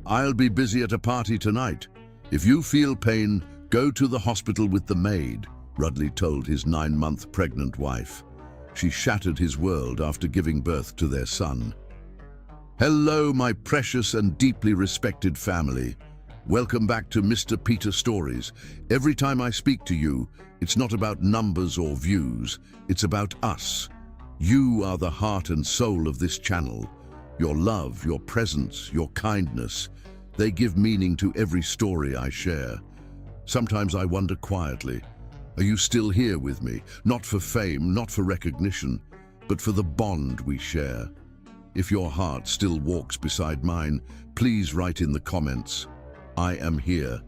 I'll be busy at a party tonight. If you feel pain, go to the hospital with the maid, Rudley told his 9-month pregnant wife. She shattered his world after giving birth to their son. Hello, my precious and deeply respected family. Welcome back to Mr. Peter Stories. Every time I speak to you, it's not about numbers or views, it's about us. You are the heart and soul of this channel. Your love, your presence, your kindness, they give meaning to every story I share. Sometimes I wonder quietly, are you still here with me? Not for fame, not for recognition, but for the bond we share. If your heart still walks beside mine, please write in the comments, I am here.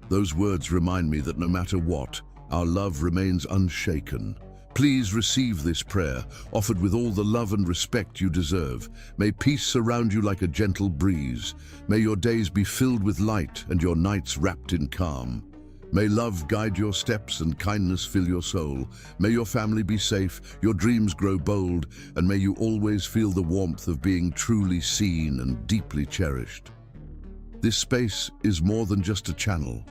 Those words remind me that no matter what, our love remains unshaken. Please receive this prayer, offered with all the love and respect you deserve. May peace surround you like a gentle breeze. May your days be filled with light and your nights wrapped in calm. May love guide your steps and kindness fill your soul. May your family be safe, your dreams grow bold, and may you always feel the warmth of being truly seen and deeply cherished. This space is more than just a channel.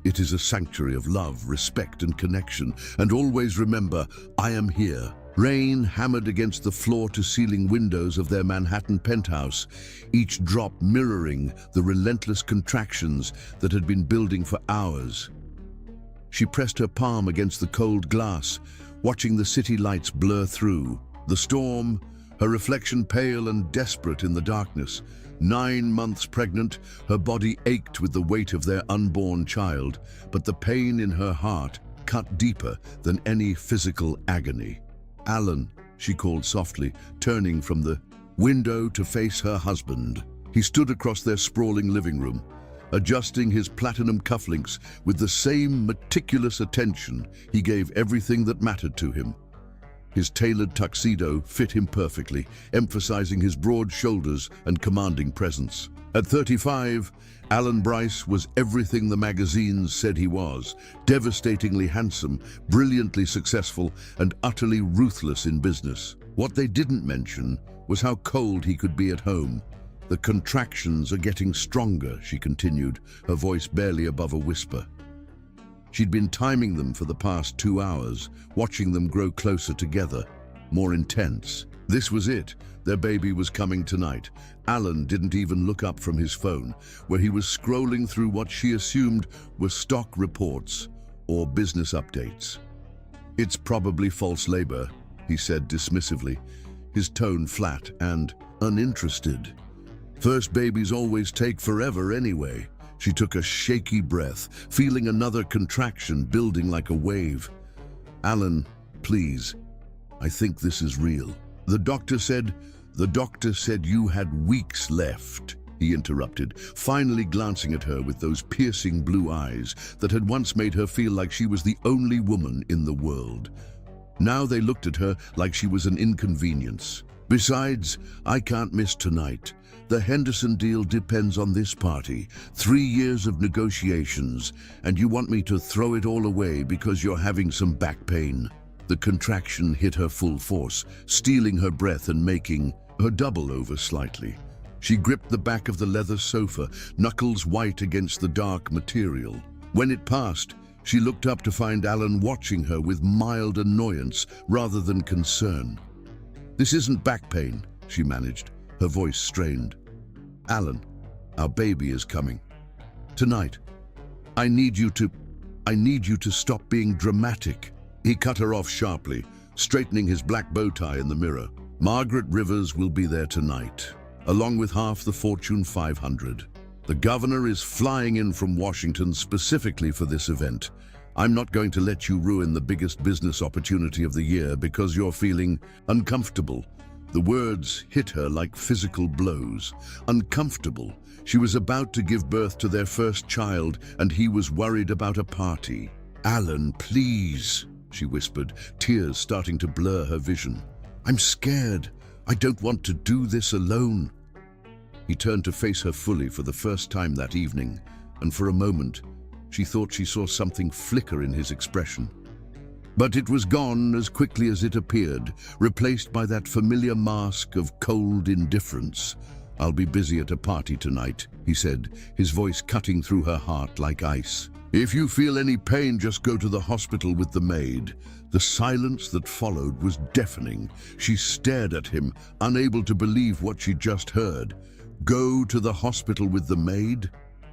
It is a sanctuary of love, respect, and connection. And always remember, I am here. Rain hammered against the floor-to-ceiling windows of their Manhattan penthouse, each drop mirroring the relentless contractions that had been building for hours. She pressed her palm against the cold glass, watching the city lights blur through. The storm, her reflection pale and desperate in the darkness. 9 months pregnant, her body ached with the weight of their unborn child, but the pain in her heart cut deeper than any physical agony. Alan, she called softly, turning from the window to face her husband. He stood across their sprawling living room, adjusting his platinum cufflinks with the same meticulous attention he gave everything that mattered to him. His tailored tuxedo fit him perfectly, emphasizing his broad shoulders and commanding presence. At 35, Alan Bryce was everything the magazines said he was: devastatingly handsome, brilliantly successful, and utterly ruthless in business. What they didn't mention was how cold he could be at home. The contractions are getting stronger, she continued, her voice barely above a whisper. She'd been timing them for the past 2 hours, watching them grow closer together, more intense. This was it. Their baby was coming tonight. Alan didn't even look up from his phone, where he was scrolling through what she assumed were stock reports or business updates. It's probably false labor, he said dismissively, his tone flat and uninterested. First babies always take forever anyway. She took a shaky breath, feeling another contraction building like a wave. Alan, please, I think this is real. The doctor said you had weeks left, he interrupted, finally glancing at her with those piercing blue eyes that had once made her feel like she was the only woman in the world. Now they looked at her like she was an inconvenience. Besides, I can't miss tonight. The Henderson deal depends on this party. 3 years of negotiations, and you want me to throw it all away because you're having some back pain. The contraction hit her full force, stealing her breath and making her double over slightly. She gripped the back of the leather sofa, knuckles white against the dark material. When it passed, she looked up to find Alan watching her with mild annoyance rather than concern. This isn't back pain, she managed, her voice strained. Alan, our baby is coming. Tonight. I need you to stop being dramatic. He cut her off sharply, straightening his black bow tie in the mirror. Margaret Rivers will be there tonight, along with half the Fortune 500. The governor is flying in from Washington specifically for this event. I'm not going to let you ruin the biggest business opportunity of the year because you're feeling uncomfortable. The words hit her like physical blows. Uncomfortable. She was about to give birth to their first child, and he was worried about a party. Alan, please, she whispered, tears starting to blur her vision. I'm scared. I don't want to do this alone. He turned to face her fully for the first time that evening, and for a moment, she thought she saw something flicker in his expression. But it was gone as quickly as it appeared, replaced by that familiar mask of cold indifference. "I'll be busy at a party tonight," he said, his voice cutting through her heart like ice. "If you feel any pain, just go to the hospital with the maid." The silence that followed was deafening. She stared at him, unable to believe what she just heard. Go to the hospital with the maid?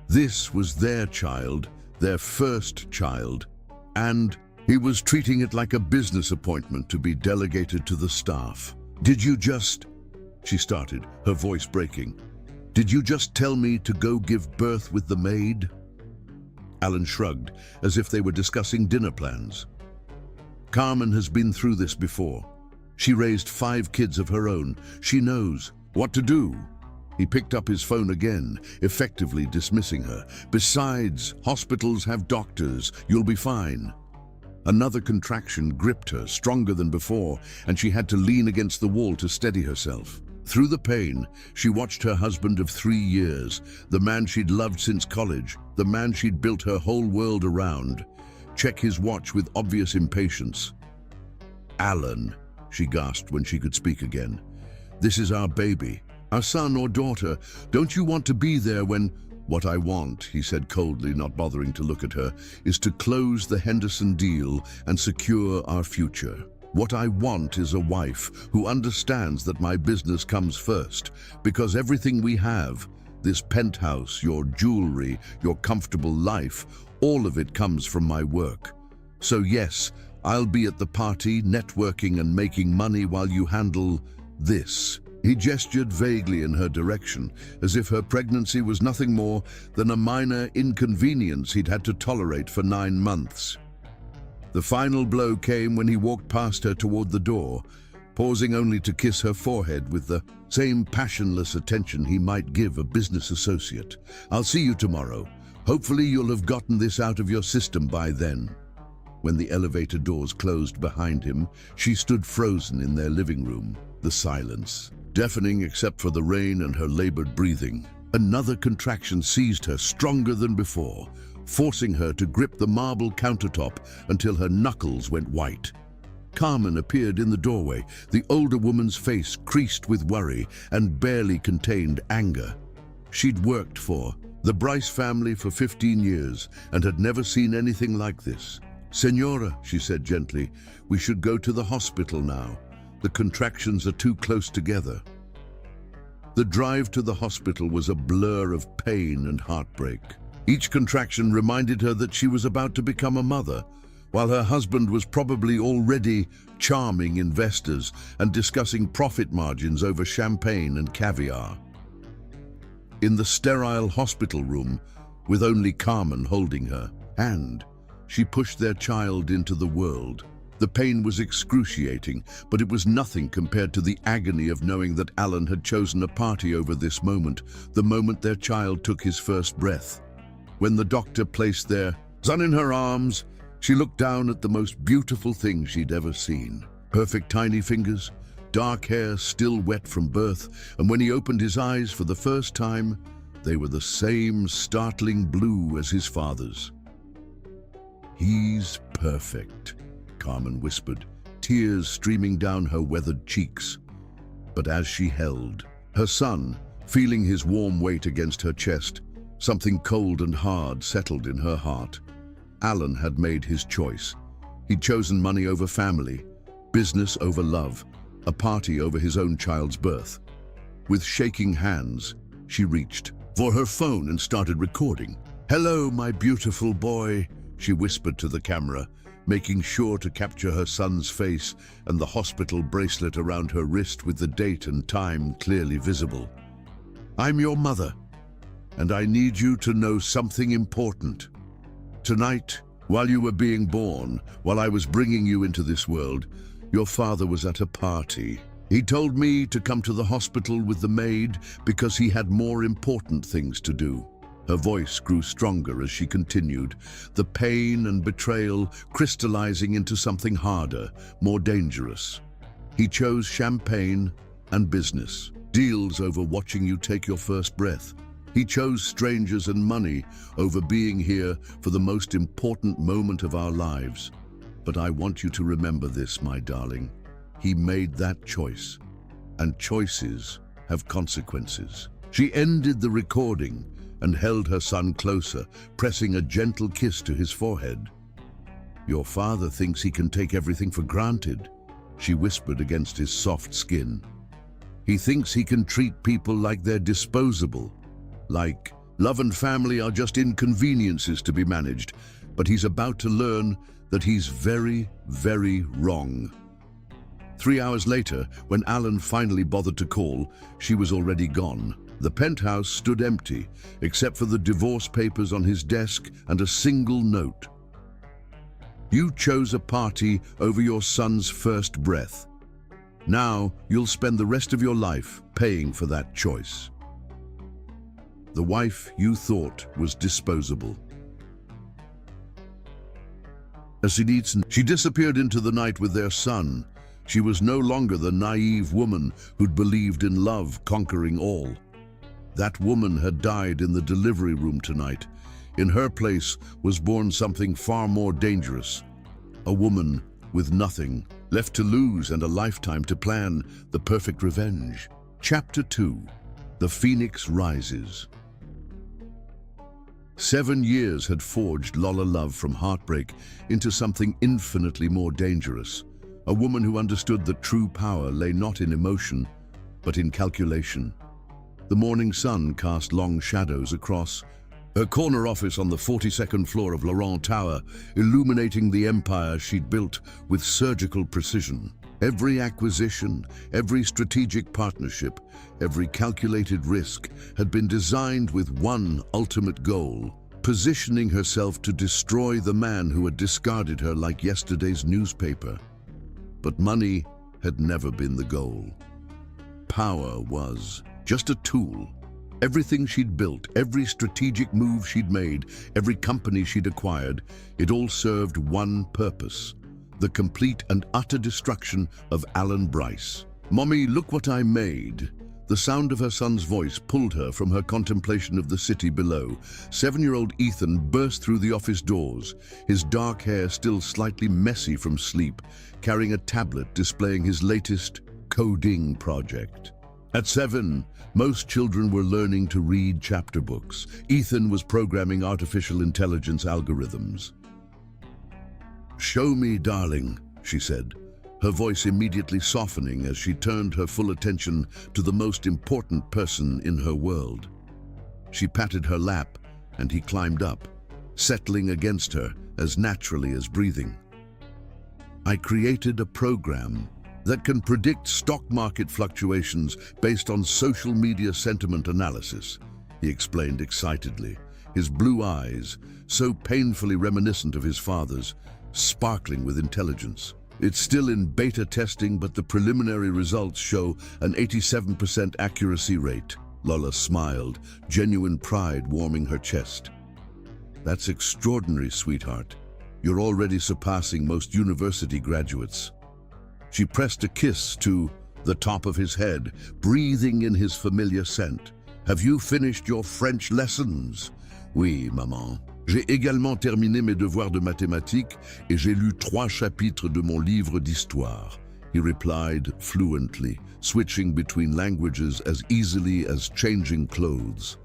This was their child, their first child. And he was treating it like a business appointment to be delegated to the staff. "Did you just..." she started, her voice breaking. "Did you just tell me to go give birth with the maid?" Alan shrugged, as if they were discussing dinner plans. "Carmen has been through this before. She raised 5 kids of her own. She knows what to do." He picked up his phone again, effectively dismissing her. "Besides, hospitals have doctors. You'll be fine." Another contraction gripped her, stronger than before, and she had to lean against the wall to steady herself. Through the pain, she watched her husband of 3 years, the man she'd loved since college, the man she'd built her whole world around, check his watch with obvious impatience. "Alan," she gasped when she could speak again. "This is our baby, our son or daughter. Don't you want to be there when..." "What I want," he said coldly, not bothering to look at her, "is to close the Henderson deal and secure our future. What I want is a wife who understands that my business comes first, because everything we have, this penthouse, your jewelry, your comfortable life, all of it comes from my work. So yes, I'll be at the party, networking and making money while you handle this." He gestured vaguely in her direction, as if her pregnancy was nothing more than a minor inconvenience he'd had to tolerate for 9 months. The final blow came when he walked past her toward the door, pausing only to kiss her forehead with the same passionless attention he might give a business associate. "I'll see you tomorrow. Hopefully you'll have gotten this out of your system by then." When the elevator doors closed behind him, she stood frozen in their living room, the silence deafening except for the rain and her labored breathing. Another contraction seized her, stronger than before, forcing her to grip the marble countertop until her knuckles went white. Carmen appeared in the doorway, the older woman's face creased with worry and barely contained anger. She'd worked for the Bryce family for 15 years and had never seen anything like this. "Senora," she said gently, "we should go to the hospital now. The contractions are too close together." The drive to the hospital was a blur of pain and heartbreak. Each contraction reminded her that she was about to become a mother, while her husband was probably already charming investors and discussing profit margins over champagne and caviar. In the sterile hospital room, with only Carmen holding her hand, she pushed their child into the world. The pain was excruciating, but it was nothing compared to the agony of knowing that Alan had chosen a party over this moment, the moment their child took his first breath. When the doctor placed their son in her arms, she looked down at the most beautiful thing she'd ever seen. Perfect tiny fingers, dark hair still wet from birth, and when he opened his eyes for the first time, they were the same startling blue as his father's. "He's perfect," Carmen whispered, tears streaming down her weathered cheeks. But as she held her son, feeling his warm weight against her chest, something cold and hard settled in her heart. Alan had made his choice. He'd chosen money over family, business over love, a party over his own child's birth. With shaking hands, she reached for her phone and started recording. "Hello, my beautiful boy," she whispered to the camera, making sure to capture her son's face and the hospital bracelet around her wrist with the date and time clearly visible. "I'm your mother, and I need you to know something important. Tonight, while you were being born, while I was bringing you into this world, your father was at a party. He told me to come to the hospital with the maid because he had more important things to do." Her voice grew stronger as she continued, the pain and betrayal crystallizing into something harder, more dangerous. "He chose champagne and business, deals over watching you take your first breath. He chose strangers and money over being here for the most important moment of our lives. But I want you to remember this, my darling. He made that choice, and choices have consequences. She ended the recording and held her son closer, pressing a gentle kiss to his forehead. "Your father thinks he can take everything for granted," she whispered against his soft skin. "He thinks he can treat people like they're disposable, like love and family are just inconveniences to be managed, but he's about to learn that he's very, very wrong." 3 hours later, when Alan finally bothered to call, she was already gone. The penthouse stood empty, except for the divorce papers on his desk and a single note. "You chose a party over your son's first breath. Now you'll spend the rest of your life paying for that choice." The wife you thought was disposable. She disappeared into the night with their son. She was no longer the naive woman who'd believed in love conquering all. That woman had died in the delivery room tonight. In her place was born something far more dangerous. A woman with nothing, left to lose and a lifetime to plan the perfect revenge. Chapter 2. The Phoenix Rises. 7 years had forged Lola Love from heartbreak into something infinitely more dangerous. A woman who understood that true power lay not in emotion, but in calculation. The morning sun cast long shadows across her corner office on the 42nd floor of Laurent Tower, illuminating the empire she'd built with surgical precision. Every acquisition, every strategic partnership, every calculated risk had been designed with one ultimate goal: positioning herself to destroy the man who had discarded her like yesterday's newspaper. But money had never been the goal. Power was just a tool. Everything she'd built, every strategic move she'd made, every company she'd acquired, it all served one purpose: the complete and utter destruction of Alan Bryce. "Mommy, look what I made." The sound of her son's voice pulled her from her contemplation of the city below. 7-year-old Ethan burst through the office doors, his dark hair still slightly messy from sleep, carrying a tablet displaying his latest coding project. At 7, most children were learning to read chapter books. Ethan was programming artificial intelligence algorithms. "Show me, darling," she said, her voice immediately softening as she turned her full attention to the most important person in her world. She patted her lap, and he climbed up, settling against her as naturally as breathing. "I created a program that can predict stock market fluctuations based on social media sentiment analysis," he explained excitedly, his blue eyes, so painfully reminiscent of his father's, sparkling with intelligence. "It's still in beta testing, but the preliminary results show an 87% accuracy rate." Lola smiled, genuine pride warming her chest. "That's extraordinary, sweetheart. You're already surpassing most university graduates." She pressed a kiss to the top of his head, breathing in his familiar scent. "Have you finished your French lessons?" "Oui, maman. J'ai également terminé mes devoirs de mathématiques et j'ai lu 3 chapitres de mon livre d'histoire," he replied fluently, switching between languages as easily as changing clothes.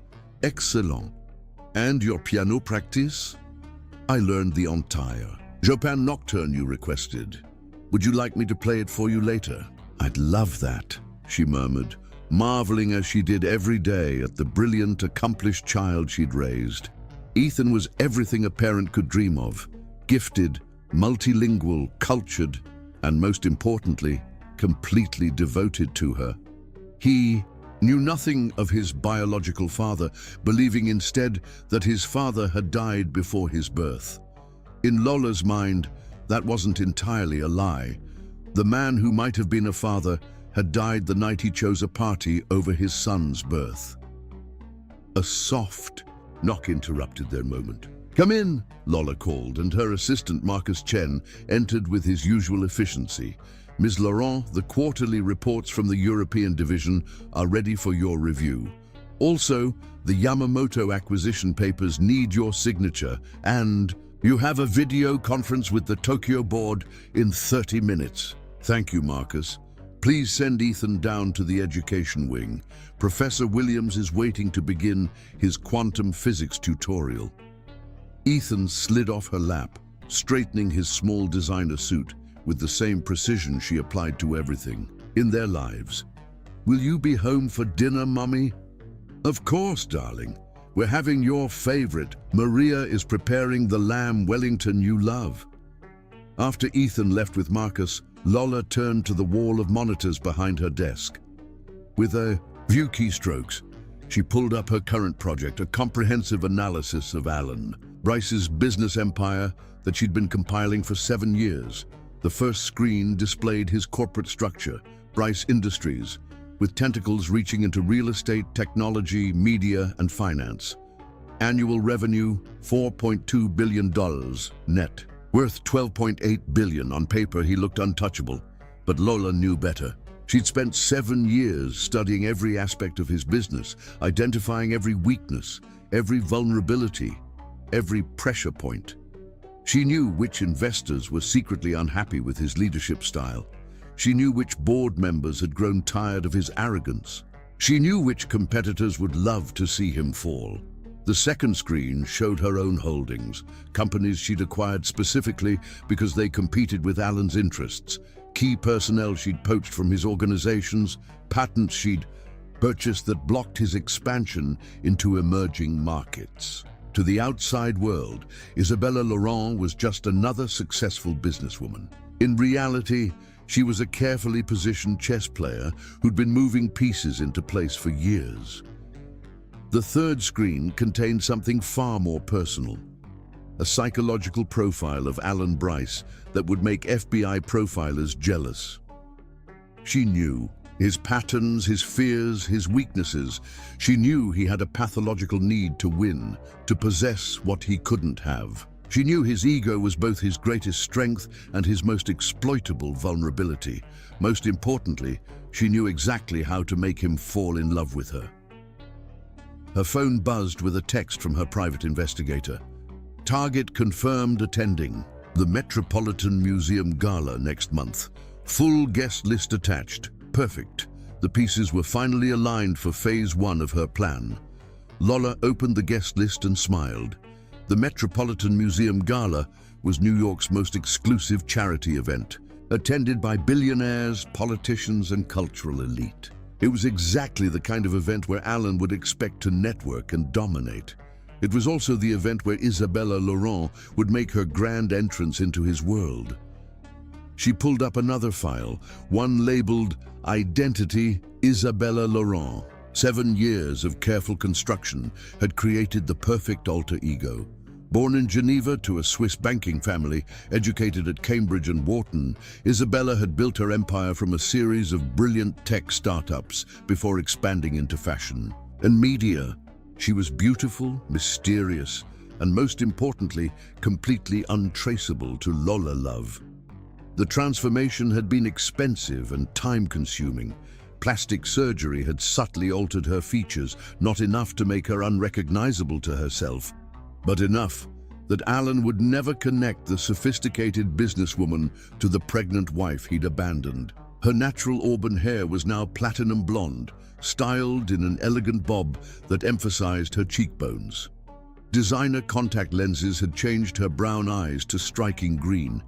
"Excellent. And your piano practice?" "I learned the entire Chopin Nocturne you requested. Would you like me to play it for you later?" "I'd love that," she murmured, marveling as she did every day at the brilliant, accomplished child she'd raised. Ethan was everything a parent could dream of: gifted, multilingual, cultured, and most importantly, completely devoted to her. He knew nothing of his biological father, believing instead that his father had died before his birth. In Lola's mind, that wasn't entirely a lie. The man who might have been a father had died the night he chose a party over his son's birth. A soft knock interrupted their moment. "Come in," Lola called, and her assistant Marcus Chen entered with his usual efficiency. "Ms. Laurent, the quarterly reports from the European division are ready for your review. Also, the Yamamoto acquisition papers need your signature, and you have a video conference with the Tokyo board in 30 minutes. "Thank you, Marcus. Please send Ethan down to the education wing. Professor Williams is waiting to begin his quantum physics tutorial. Ethan slid off her lap, straightening his small designer suit with the same precision she applied to everything in their lives. Will you be home for dinner, Mummy? Of course, darling. We're having your favorite. Maria is preparing the lamb Wellington you love. After Ethan left with Marcus, Lola turned to the wall of monitors behind her desk. With a few keystrokes, she pulled up her current project, a comprehensive analysis of Alan Bryce's business empire that she'd been compiling for 7 years. The first screen displayed his corporate structure, Bryce Industries, with tentacles reaching into real estate, technology, media, and finance. Annual revenue, $4.2 billion net. Worth $12.8 billion. On paper, he looked untouchable, but Lola knew better. She'd spent 7 years studying every aspect of his business, identifying every weakness, every vulnerability, every pressure point. She knew which investors were secretly unhappy with his leadership style. She knew which board members had grown tired of his arrogance. She knew which competitors would love to see him fall. The second screen showed her own holdings, companies she'd acquired specifically because they competed with Alan's interests, key personnel she'd poached from his organizations, patents she'd purchased that blocked his expansion into emerging markets. To the outside world, Isabella Laurent was just another successful businesswoman. In reality, she was a carefully positioned chess player who'd been moving pieces into place for years. The third screen contained something far more personal, a psychological profile of Alan Bryce that would make FBI profilers jealous. She knew his patterns, his fears, his weaknesses. She knew he had a pathological need to win, to possess what he couldn't have. She knew his ego was both his greatest strength and his most exploitable vulnerability. Most importantly, she knew exactly how to make him fall in love with her. Her phone buzzed with a text from her private investigator. Target confirmed attending the Metropolitan Museum Gala next month. Full guest list attached. Perfect. The pieces were finally aligned for phase 1 of her plan. Lola opened the guest list and smiled. The Metropolitan Museum Gala was New York's most exclusive charity event, attended by billionaires, politicians, and cultural elite. It was exactly the kind of event where Alan would expect to network and dominate. It was also the event where Isabella Laurent would make her grand entrance into his world. She pulled up another file, one labeled Identity Isabella Laurent. 7 years of careful construction had created the perfect alter ego. Born in Geneva to a Swiss banking family, educated at Cambridge and Wharton, Isabella had built her empire from a series of brilliant tech startups before expanding into fashion and media. She was beautiful, mysterious, and most importantly, completely untraceable to Lola love. The transformation had been expensive and time-consuming. Plastic surgery had subtly altered her features, not enough to make her unrecognizable to herself, but enough that Alan would never connect the sophisticated businesswoman to the pregnant wife he'd abandoned. Her natural auburn hair was now platinum blonde, styled in an elegant bob that emphasized her cheekbones. Designer contact lenses had changed her brown eyes to striking green.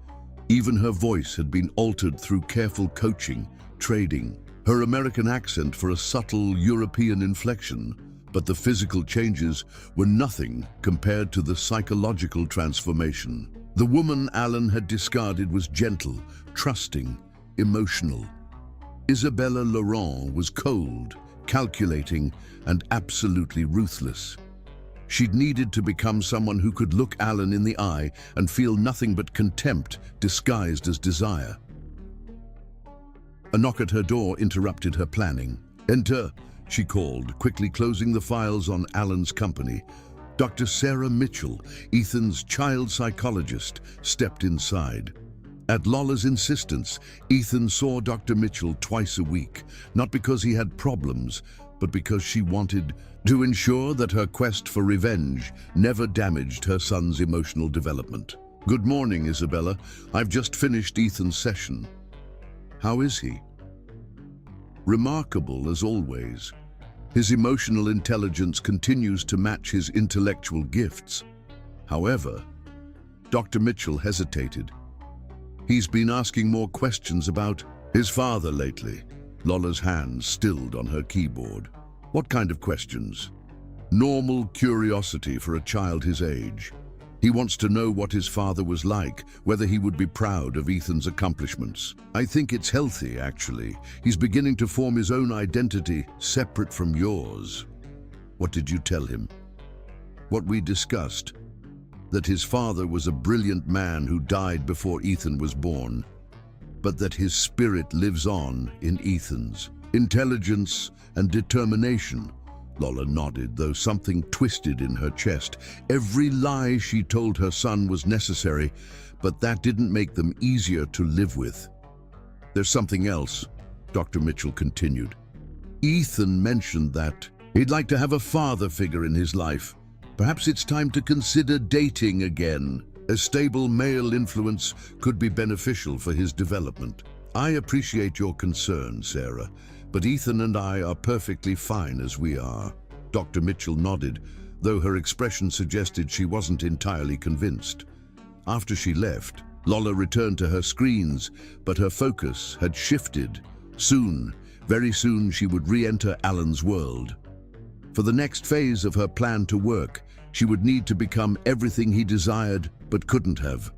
Even her voice had been altered through careful coaching, trading. Her American accent for a subtle European inflection, but the physical changes were nothing compared to the psychological transformation. The woman Alan had discarded was gentle, trusting, emotional. Isabella Laurent was cold, calculating, and absolutely ruthless. She'd needed to become someone who could look Alan in the eye and feel nothing but contempt disguised as desire. A knock at her door interrupted her planning. "Enter," she called, quickly closing the files on Alan's company. Dr. Sarah Mitchell, Ethan's child psychologist, stepped inside. At Lola's insistence, Ethan saw Dr. Mitchell twice a week, not because he had problems, but because she wanted to ensure that her quest for revenge never damaged her son's emotional development. "Good morning, Isabella. I've just finished Ethan's session." "How is he?" Remarkable as always, his emotional intelligence continues to match his intellectual gifts. However, Dr. Mitchell hesitated. He's been asking more questions about his father lately. Lola's hands stilled on her keyboard. What kind of questions? Normal curiosity for a child his age. He wants to know what his father was like, whether he would be proud of Ethan's accomplishments. I think it's healthy, actually. He's beginning to form his own identity, separate from yours. What did you tell him? What we discussed. That his father was a brilliant man who died before Ethan was born, but that his spirit lives on in Ethan's. Intelligence and determination. Lola nodded, though something twisted in her chest. Every lie she told her son was necessary, but that didn't make them easier to live with. There's something else, Dr. Mitchell continued. Ethan mentioned that he'd like to have a father figure in his life. Perhaps it's time to consider dating again. A stable male influence could be beneficial for his development. I appreciate your concern, Sarah, but Ethan and I are perfectly fine as we are. Dr. Mitchell nodded, though her expression suggested she wasn't entirely convinced. After she left, Lola returned to her screens, but her focus had shifted. Soon, very soon, she would re-enter Alan's world. For the next phase of her plan to work, she would need to become everything he desired but couldn't have.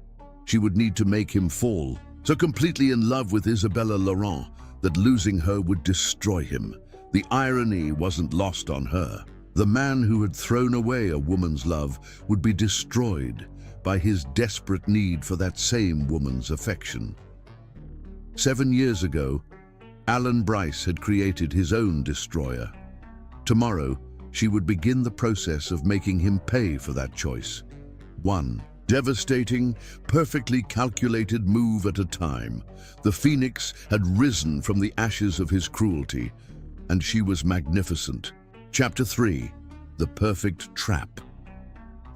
She would need to make him fall, so completely in love with Isabella Laurent that losing her would destroy him. The irony wasn't lost on her. The man who had thrown away a woman's love would be destroyed by his desperate need for that same woman's affection. 7 years ago, Alan Bryce had created his own destroyer. Tomorrow, she would begin the process of making him pay for that choice. One devastating, perfectly calculated move at a time. The phoenix had risen from the ashes of his cruelty, and she was magnificent. Chapter 3. The Perfect Trap.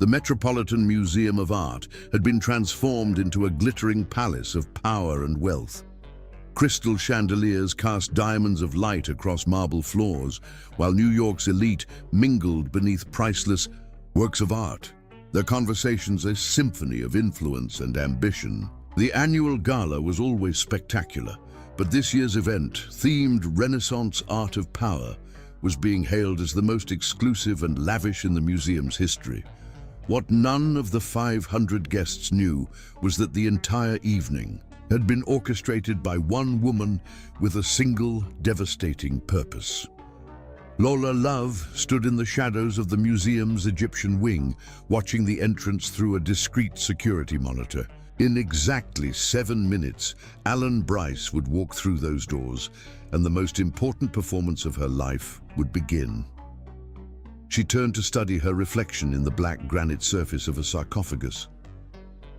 The Metropolitan Museum of Art had been transformed into a glittering palace of power and wealth. Crystal chandeliers cast diamonds of light across marble floors, while New York's elite mingled beneath priceless works of art. Their conversations a symphony of influence and ambition. The annual gala was always spectacular, but this year's event, themed Renaissance Art of Power, was being hailed as the most exclusive and lavish in the museum's history. What none of the 500 guests knew was that the entire evening had been orchestrated by one woman with a single devastating purpose. Lola Love stood in the shadows of the museum's Egyptian wing, watching the entrance through a discreet security monitor. In exactly 7 minutes, Alan Bryce would walk through those doors, and the most important performance of her life would begin. She turned to study her reflection in the black granite surface of a sarcophagus.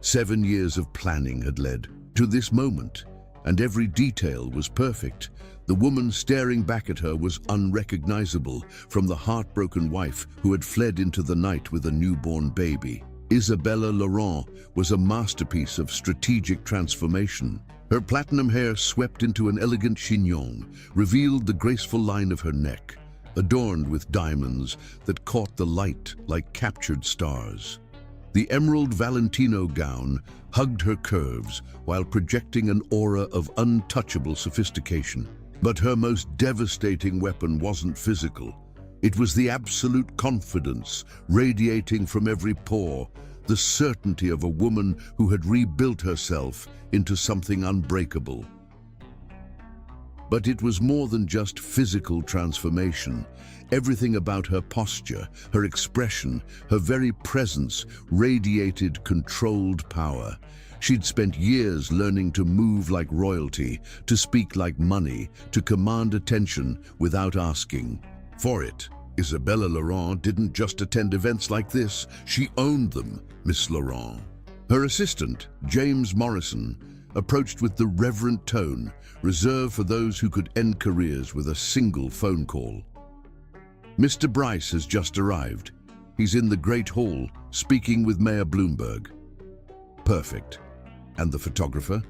7 years of planning had led to this moment, and every detail was perfect. The woman staring back at her was unrecognizable from the heartbroken wife who had fled into the night with a newborn baby. Isabella Laurent was a masterpiece of strategic transformation. Her platinum hair swept into an elegant chignon, revealed the graceful line of her neck, adorned with diamonds that caught the light like captured stars. The emerald Valentino gown hugged her curves while projecting an aura of untouchable sophistication. But her most devastating weapon wasn't physical. It was the absolute confidence radiating from every pore, the certainty of a woman who had rebuilt herself into something unbreakable. But it was more than just physical transformation. Everything about her posture, her expression, her very presence radiated controlled power. She'd spent years learning to move like royalty, to speak like money, to command attention without asking for it. Isabella Laurent didn't just attend events like this, she owned them, Miss Laurent. Her assistant, James Morrison, approached with the reverent tone, reserved for those who could end careers with a single phone call. Mr. Bryce has just arrived. He's in the Great Hall, speaking with Mayor Bloomberg. Perfect. And the photographer?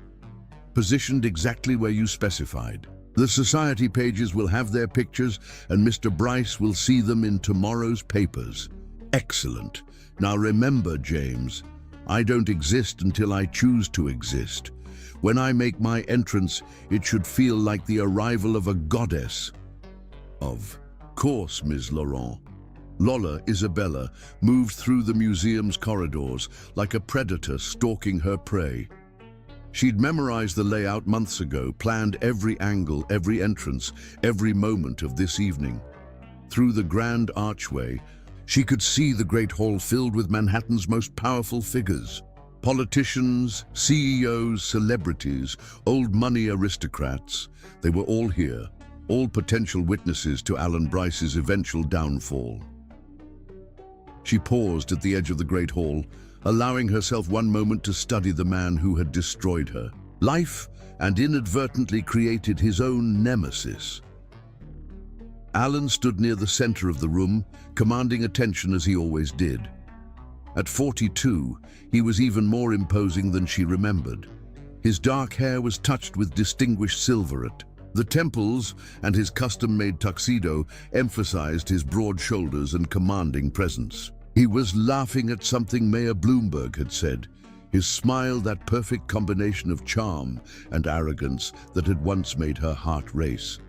Positioned exactly where you specified. The society pages will have their pictures, and Mr. Bryce will see them in tomorrow's papers. Excellent. Now remember, James, I don't exist until I choose to exist. When I make my entrance, it should feel like the arrival of a goddess. Of course, Ms. Laurent. Lola Isabella moved through the museum's corridors like a predator stalking her prey. She'd memorized the layout months ago, planned every angle, every entrance, every moment of this evening. Through the grand archway, she could see the Great Hall filled with Manhattan's most powerful figures. Politicians, CEOs, celebrities, old money aristocrats. They were all here, all potential witnesses to Alan Bryce's eventual downfall. She paused at the edge of the Great Hall, allowing herself one moment to study the man who had destroyed her life and inadvertently created his own nemesis. Alan stood near the center of the room, commanding attention as he always did. At 42, he was even more imposing than she remembered. His dark hair was touched with distinguished silverette. The temples and his custom-made tuxedo emphasized his broad shoulders and commanding presence. He was laughing at something Mayor Bloomberg had said, his smile that perfect combination of charm and arrogance that had once made her heart race.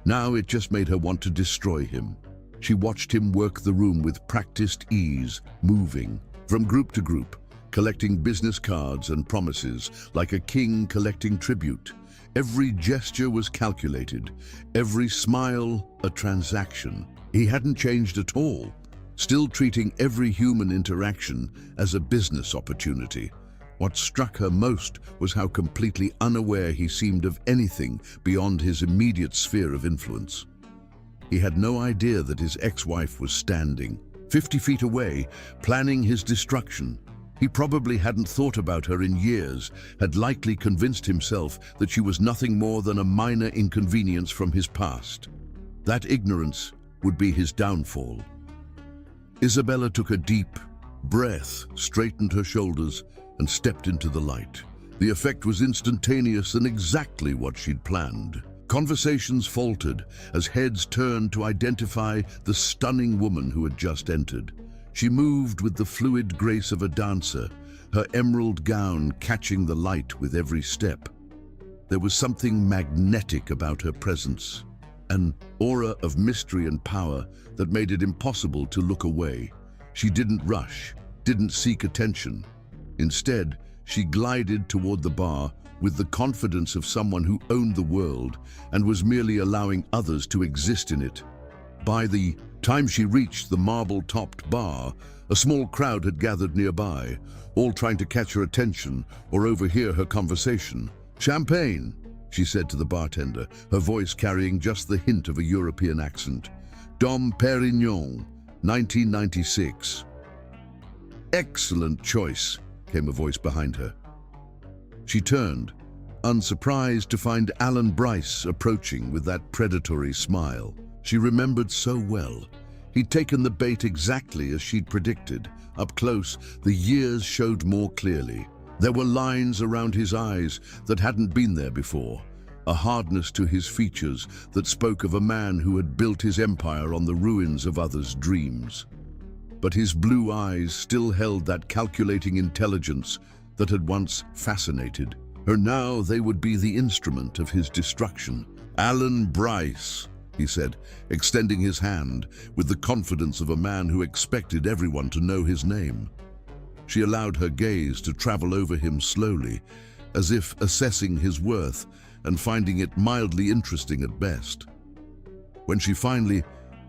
Now it just made her want to destroy him. She watched him work the room with practiced ease, moving from group to group, collecting business cards and promises like a king collecting tribute. Every gesture was calculated, every smile a transaction. He hadn't changed at all, still treating every human interaction as a business opportunity. What struck her most was how completely unaware he seemed of anything beyond his immediate sphere of influence. He had no idea that his ex-wife was standing 50 feet away, planning his destruction. He probably hadn't thought about her in years, had likely convinced himself that she was nothing more than a minor inconvenience from his past. That ignorance would be his downfall. Isabella took a deep breath, straightened her shoulders, and stepped into the light. The effect was instantaneous and exactly what she'd planned. Conversations faltered as heads turned to identify the stunning woman who had just entered. She moved with the fluid grace of a dancer, her emerald gown catching the light with every step. There was something magnetic about her presence, an aura of mystery and power that made it impossible to look away. She didn't rush, didn't seek attention. Instead, she glided toward the bar with the confidence of someone who owned the world and was merely allowing others to exist in it. By the time she reached the marble-topped bar, a small crowd had gathered nearby, all trying to catch her attention or overhear her conversation. "Champagne," she said to the bartender, her voice carrying just the hint of a European accent. "Dom Perignon, 1996. "Excellent choice," came a voice behind her. She turned, unsurprised to find Alan Bryce approaching with that predatory smile. She remembered so well. He'd taken the bait exactly as she'd predicted. Up close, the years showed more clearly. There were lines around his eyes that hadn't been there before, a hardness to his features that spoke of a man who had built his empire on the ruins of others' dreams. But his blue eyes still held that calculating intelligence that had once fascinated her. Now they would be the instrument of his destruction. "Alan Bryce," he said, extending his hand with the confidence of a man who expected everyone to know his name. She allowed her gaze to travel over him slowly, as if assessing his worth and finding it mildly interesting at best. When she finally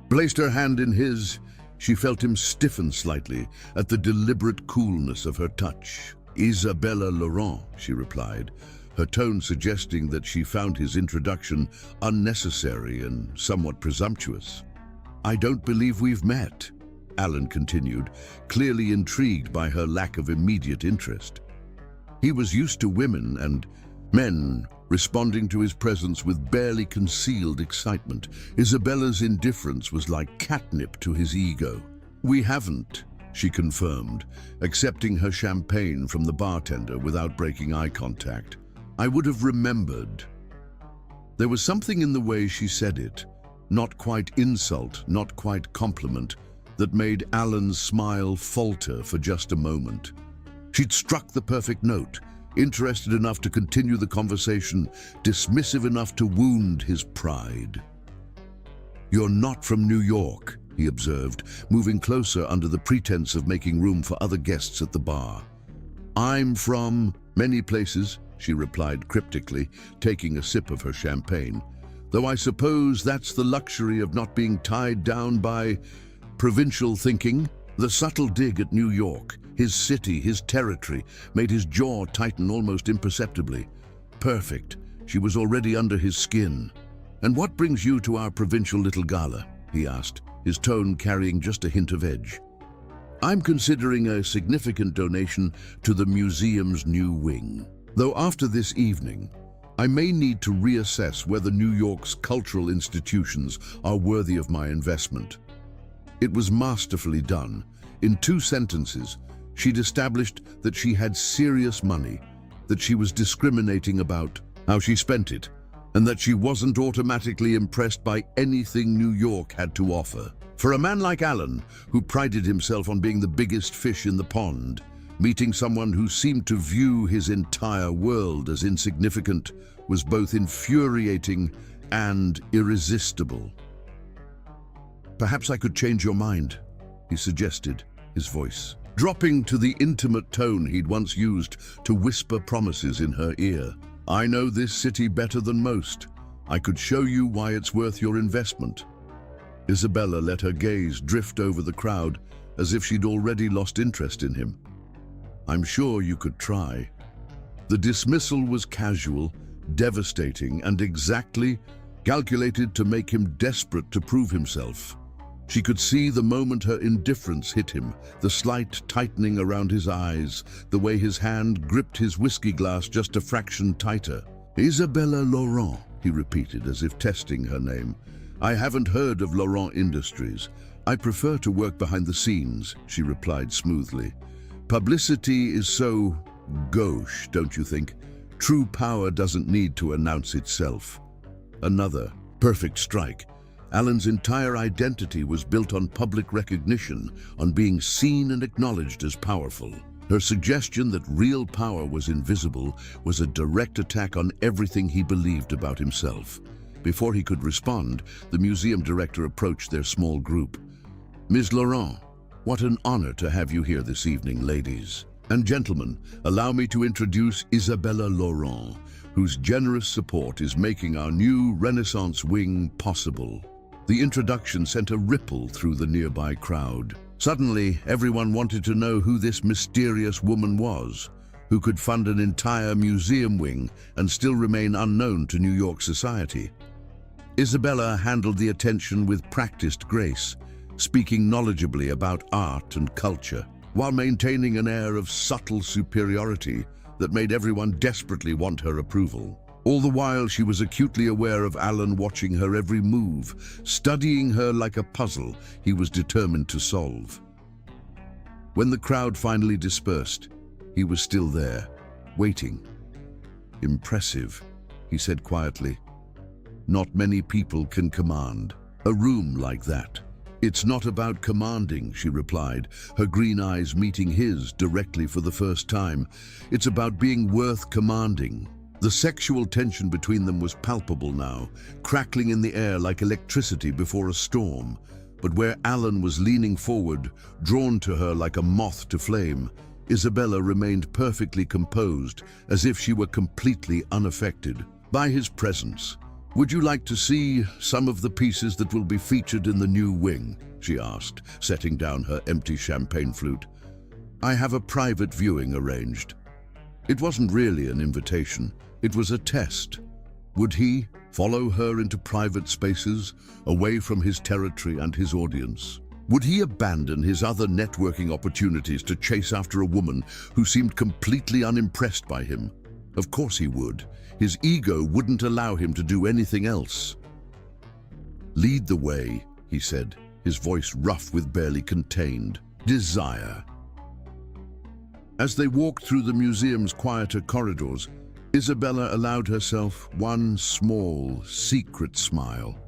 placed her hand in his, she felt him stiffen slightly at the deliberate coolness of her touch. "Isabella Laurent," she replied, her tone suggesting that she found his introduction unnecessary and somewhat presumptuous. "I don't believe we've met," Alan continued, clearly intrigued by her lack of immediate interest. He was used to women and men responding to his presence with barely concealed excitement. Isabella's indifference was like catnip to his ego. "We haven't," she confirmed, accepting her champagne from the bartender without breaking eye contact. "I would have remembered." There was something in the way she said it, not quite insult, not quite compliment, that made Alan's smile falter for just a moment. She'd struck the perfect note, interested enough to continue the conversation, dismissive enough to wound his pride. "You're not from New York," he observed, moving closer under the pretense of making room for other guests at the bar. "I'm from many places," she replied cryptically, taking a sip of her champagne. "Though I suppose that's the luxury of not being tied down by provincial thinking." The subtle dig at New York, his city, his territory, made his jaw tighten almost imperceptibly. Perfect. She was already under his skin. "And what brings you to our provincial little gala?" he asked, his tone carrying just a hint of edge. "I'm considering a significant donation to the museum's new wing. Though after this evening, I may need to reassess whether New York's cultural institutions are worthy of my investment." It was masterfully done. In 2 sentences, she'd established that she had serious money, that she was discriminating about how she spent it, and that she wasn't automatically impressed by anything New York had to offer. For a man like Alan, who prided himself on being the biggest fish in the pond, meeting someone who seemed to view his entire world as insignificant was both infuriating and irresistible. "Perhaps I could change your mind," he suggested, his voice dropping to the intimate tone he'd once used to whisper promises in her ear. "I know this city better than most. I could show you why it's worth your investment." Isabella let her gaze drift over the crowd as if she'd already lost interest in him. "I'm sure you could try." The dismissal was casual, devastating, and exactly calculated to make him desperate to prove himself. She could see the moment her indifference hit him, the slight tightening around his eyes, the way his hand gripped his whiskey glass just a fraction tighter. "Isabella Laurent," he repeated as if testing her name. "I haven't heard of Laurent Industries. I prefer to work behind the scenes," she replied smoothly. "Publicity is so gauche, don't you think? True power doesn't need to announce itself." Another perfect strike. Alan's entire identity was built on public recognition, on being seen and acknowledged as powerful. Her suggestion that real power was invisible was a direct attack on everything he believed about himself. Before he could respond, the museum director approached their small group. "Ms. Laurent, what an honor to have you here this evening, ladies and gentlemen. Allow me to introduce Isabella Laurent, whose generous support is making our new Renaissance wing possible." The introduction sent a ripple through the nearby crowd. Suddenly, everyone wanted to know who this mysterious woman was, who could fund an entire museum wing and still remain unknown to New York society. Isabella handled the attention with practiced grace, speaking knowledgeably about art and culture, while maintaining an air of subtle superiority that made everyone desperately want her approval. All the while, she was acutely aware of Alan watching her every move, studying her like a puzzle he was determined to solve. When the crowd finally dispersed, he was still there, waiting. "Impressive," he said quietly. "Not many people can command a room like that." "It's not about commanding," she replied, her green eyes meeting his directly for the first time. "It's about being worth commanding." The sexual tension between them was palpable now, crackling in the air like electricity before a storm. But where Alan was leaning forward, drawn to her like a moth to flame, Isabella remained perfectly composed, as if she were completely unaffected by his presence. "Would you like to see some of the pieces that will be featured in the new wing?" she asked, setting down her empty champagne flute. "I have a private viewing arranged." It wasn't really an invitation. It was a test. Would he follow her into private spaces, away from his territory and his audience? Would he abandon his other networking opportunities to chase after a woman who seemed completely unimpressed by him? Of course he would. His ego wouldn't allow him to do anything else. "Lead the way," he said, his voice rough with barely contained desire. As they walked through the museum's quieter corridors, Isabella allowed herself one small, secret smile.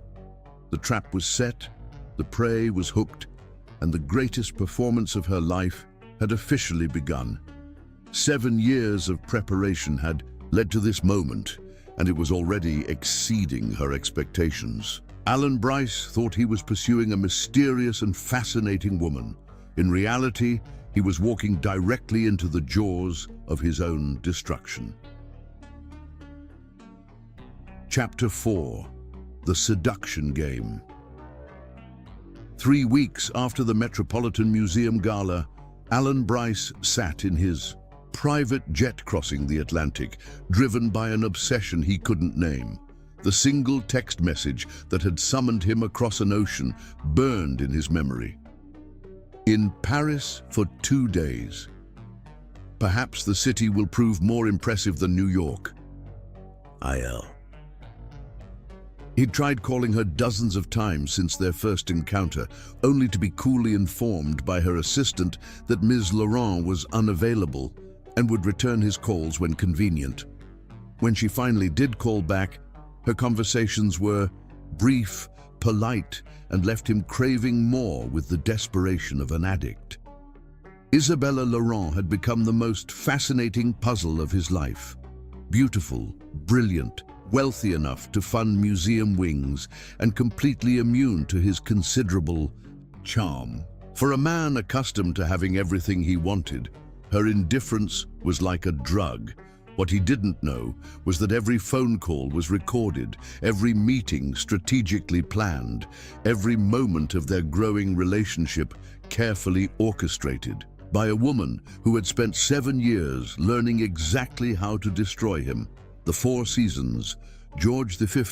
The trap was set, the prey was hooked, and the greatest performance of her life had officially begun. 7 years of preparation had led to this moment, and it was already exceeding her expectations. Alan Bryce thought he was pursuing a mysterious and fascinating woman. In reality, he was walking directly into the jaws of his own destruction. Chapter 4. The Seduction Game. 3 weeks after the Metropolitan Museum Gala, Alan Bryce sat in his private jet crossing the Atlantic, driven by an obsession he couldn't name. The single text message that had summoned him across an ocean burned in his memory. In Paris for 2 days. Perhaps the city will prove more impressive than New York. IL. He'd tried calling her dozens of times since their first encounter, only to be coolly informed by her assistant that Ms. Laurent was unavailable and would return his calls when convenient. When she finally did call back, her conversations were brief, polite, and left him craving more with the desperation of an addict. Isabella Laurent had become the most fascinating puzzle of his life. Beautiful, brilliant, wealthy enough to fund museum wings, and completely immune to his considerable charm. For a man accustomed to having everything he wanted, her indifference was like a drug. What he didn't know was that every phone call was recorded, every meeting strategically planned, every moment of their growing relationship carefully orchestrated by a woman who had spent 7 years learning exactly how to destroy him. The Four Seasons, George V,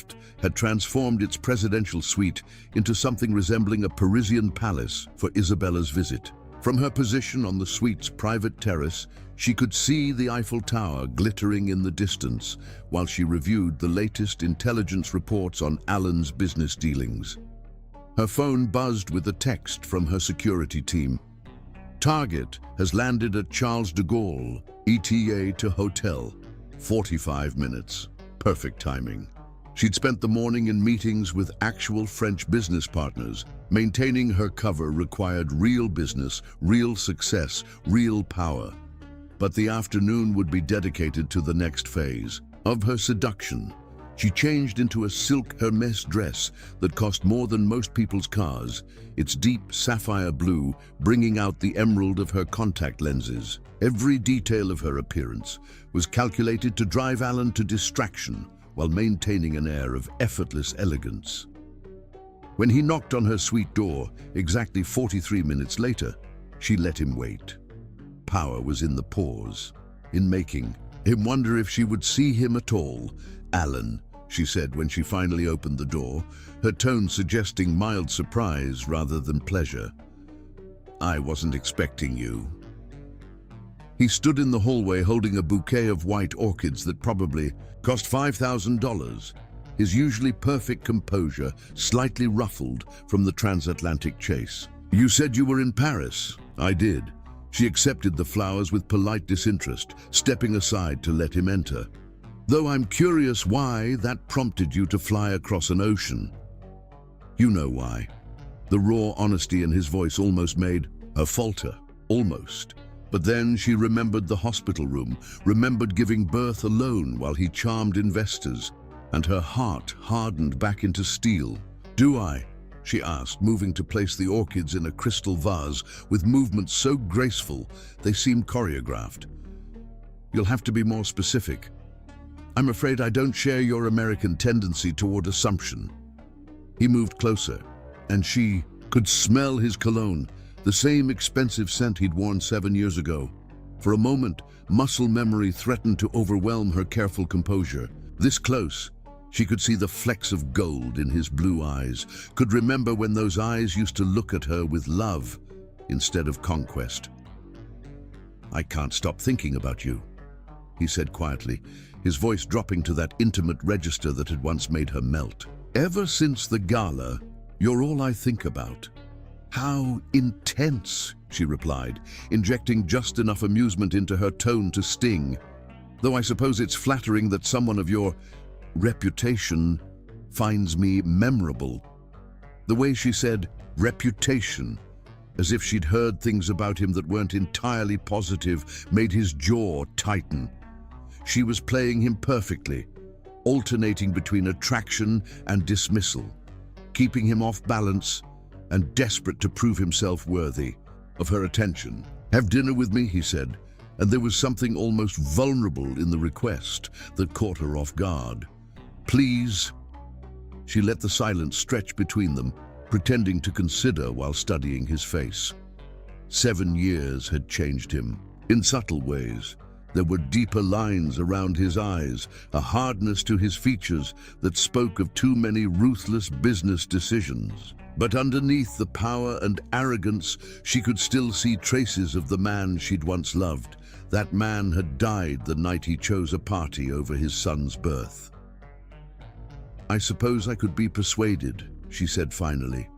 had transformed its presidential suite into something resembling a Parisian palace for Isabella's visit. From her position on the suite's private terrace, she could see the Eiffel Tower glittering in the distance while she reviewed the latest intelligence reports on Alan's business dealings. Her phone buzzed with a text from her security team. Target has landed at Charles de Gaulle, ETA to hotel. 45 minutes. Perfect timing. She'd spent the morning in meetings with actual French business partners. Maintaining her cover required real business, real success, real power. But the afternoon would be dedicated to the next phase of her seduction. She changed into a silk Hermès dress that cost more than most people's cars, its deep sapphire blue bringing out the emerald of her contact lenses. Every detail of her appearance was calculated to drive Alan to distraction while maintaining an air of effortless elegance. When he knocked on her suite door, exactly 43 minutes later, she let him wait. Power was in the pause, in making him wonder if she would see him at all. "Alan," she said when she finally opened the door, her tone suggesting mild surprise rather than pleasure. "I wasn't expecting you." He stood in the hallway holding a bouquet of white orchids that probably cost $5,000, his usually perfect composure slightly ruffled from the transatlantic chase. "You said you were in Paris." "I did." She accepted the flowers with polite disinterest, stepping aside to let him enter. "Though I'm curious why that prompted you to fly across an ocean." "You know why." The raw honesty in his voice almost made her falter, almost. But then she remembered the hospital room, remembered giving birth alone while he charmed investors, and her heart hardened back into steel. "Do I?" she asked, moving to place the orchids in a crystal vase with movements so graceful they seemed choreographed. "You'll have to be more specific. I'm afraid I don't share your American tendency toward assumption." He moved closer, and she could smell his cologne, the same expensive scent he'd worn 7 years ago. For a moment, muscle memory threatened to overwhelm her careful composure. This close, she could see the flecks of gold in his blue eyes, could remember when those eyes used to look at her with love instead of conquest. "I can't stop thinking about you," he said quietly, his voice dropping to that intimate register that had once made her melt. "Ever since the gala, you're all I think about." "How intense," she replied, injecting just enough amusement into her tone to sting. Though I suppose it's flattering that someone of your reputation finds me memorable. The way she said reputation, as if she'd heard things about him that weren't entirely positive, made his jaw tighten. She was playing him perfectly, alternating between attraction and dismissal, keeping him off balance and desperate to prove himself worthy of her attention. "Have dinner with me," he said, and there was something almost vulnerable in the request that caught her off guard. "Please." She let the silence stretch between them, pretending to consider while studying his face. 7 years had changed him, in subtle ways. There were deeper lines around his eyes, a hardness to his features that spoke of too many ruthless business decisions. But underneath the power and arrogance, she could still see traces of the man she'd once loved. That man had died the night he chose a party over his son's birth. "I suppose I could be persuaded," she said finally.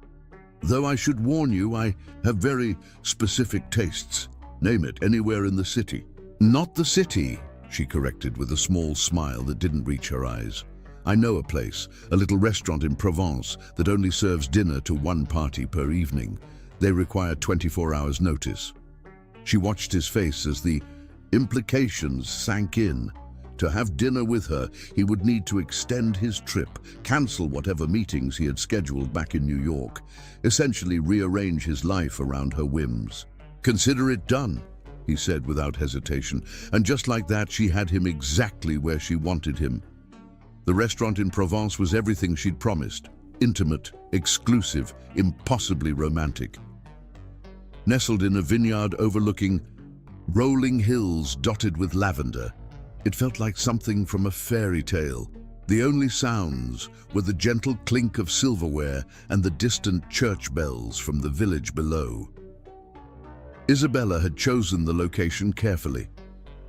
"Though I should warn you, I have very specific tastes. Name it, anywhere in the city." "Not the city," she corrected with a small smile that didn't reach her eyes. "I know a place, a little restaurant in Provence that only serves dinner to one party per evening. They require 24 hours notice." She watched his face as the implications sank in. To have dinner with her, he would need to extend his trip, cancel whatever meetings he had scheduled back in New York, essentially rearrange his life around her whims. "Consider it done," he said without hesitation, and just like that she had him exactly where she wanted him. The restaurant in Provence was everything she'd promised: intimate, exclusive, impossibly romantic. Nestled in a vineyard overlooking rolling hills dotted with lavender, it felt like something from a fairy tale. The only sounds were the gentle clink of silverware and the distant church bells from the village below. Isabella had chosen the location carefully.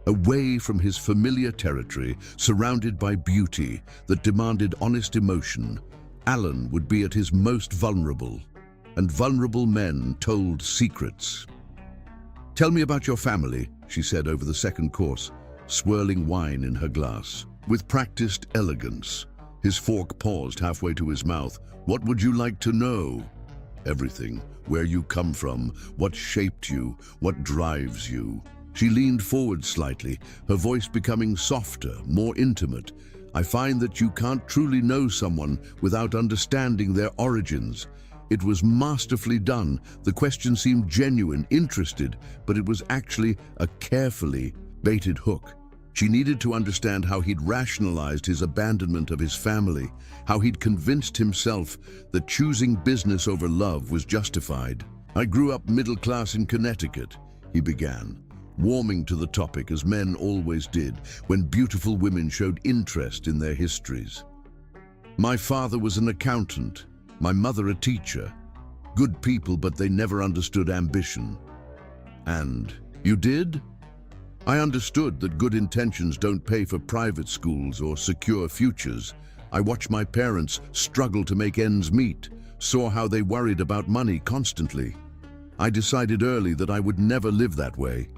Away from his familiar territory, surrounded by beauty that demanded honest emotion, Alan would be at his most vulnerable, and vulnerable men told secrets. "Tell me about your family," she said over the second course, swirling wine in her glass. With practiced elegance, his fork paused halfway to his mouth. "What would you like to know?" "Everything. Where you come from, what shaped you, what drives you." She leaned forward slightly, her voice becoming softer, more intimate. "I find that you can't truly know someone without understanding their origins." It was masterfully done. The question seemed genuine, interested, but it was actually a carefully baited hook. She needed to understand how he'd rationalized his abandonment of his family, how he'd convinced himself that choosing business over love was justified. "I grew up middle class in Connecticut," he began, warming to the topic as men always did when beautiful women showed interest in their histories. "My father was an accountant, my mother a teacher. Good people, but they never understood ambition." "And you did?" "I understood that good intentions don't pay for private schools or secure futures. I watched my parents struggle to make ends meet, saw how they worried about money constantly. I decided early that I would never live that way."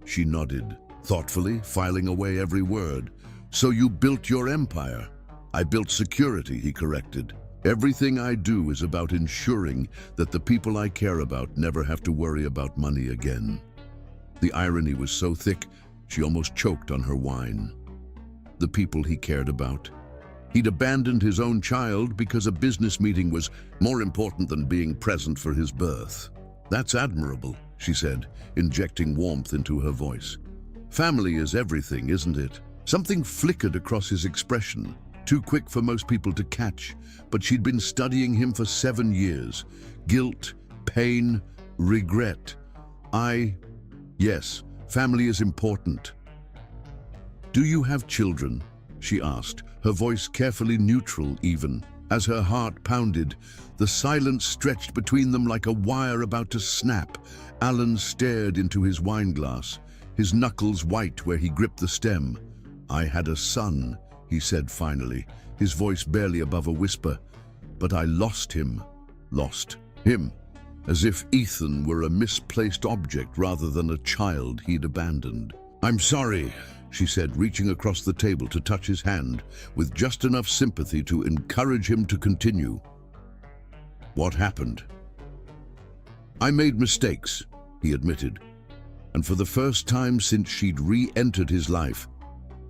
She nodded, thoughtfully, filing away every word. "So you built your empire." "I built security," he corrected. "Everything I do is about ensuring that the people I care about never have to worry about money again." The irony was so thick, she almost choked on her wine. The people he cared about. He'd abandoned his own child because a business meeting was more important than being present for his birth. "That's admirable," she said, injecting warmth into her voice. "Family is everything, isn't it?" Something flickered across his expression, too quick for most people to catch, but she'd been studying him for 7 years. Guilt, pain, regret. Yes, family is important." "Do you have children?" she asked, her voice carefully neutral even. As her heart pounded, the silence stretched between them like a wire about to snap. Alan stared into his wineglass, his knuckles white where he gripped the stem. "I had a son," he said finally, his voice barely above a whisper. "But I lost him." Lost him. As if Ethan were a misplaced object rather than a child he'd abandoned. "I'm sorry," she said, reaching across the table to touch his hand with just enough sympathy to encourage him to continue. What happened? I made mistakes, he admitted, and for the first time since she'd re-entered his life,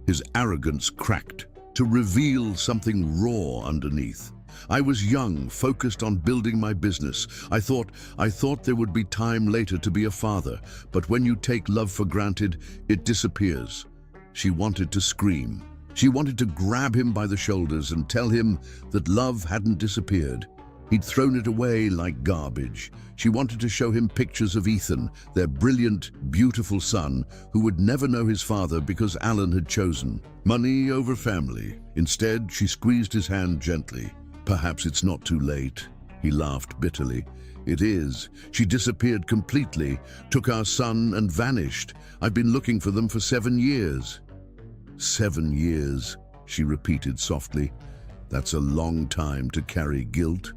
his arrogance cracked to reveal something raw underneath. I was young, focused on building my business. I thought there would be time later to be a father, but when you take love for granted, it disappears. She wanted to scream. She wanted to grab him by the shoulders and tell him that love hadn't disappeared. He'd thrown it away like garbage. She wanted to show him pictures of Ethan, their brilliant, beautiful son, who would never know his father because Alan had chosen money over family. Instead, she squeezed his hand gently. Perhaps it's not too late. He laughed bitterly. It is. She disappeared completely, took our son and vanished. I've been looking for them for 7 years. 7 years, she repeated softly. That's a long time to carry guilt.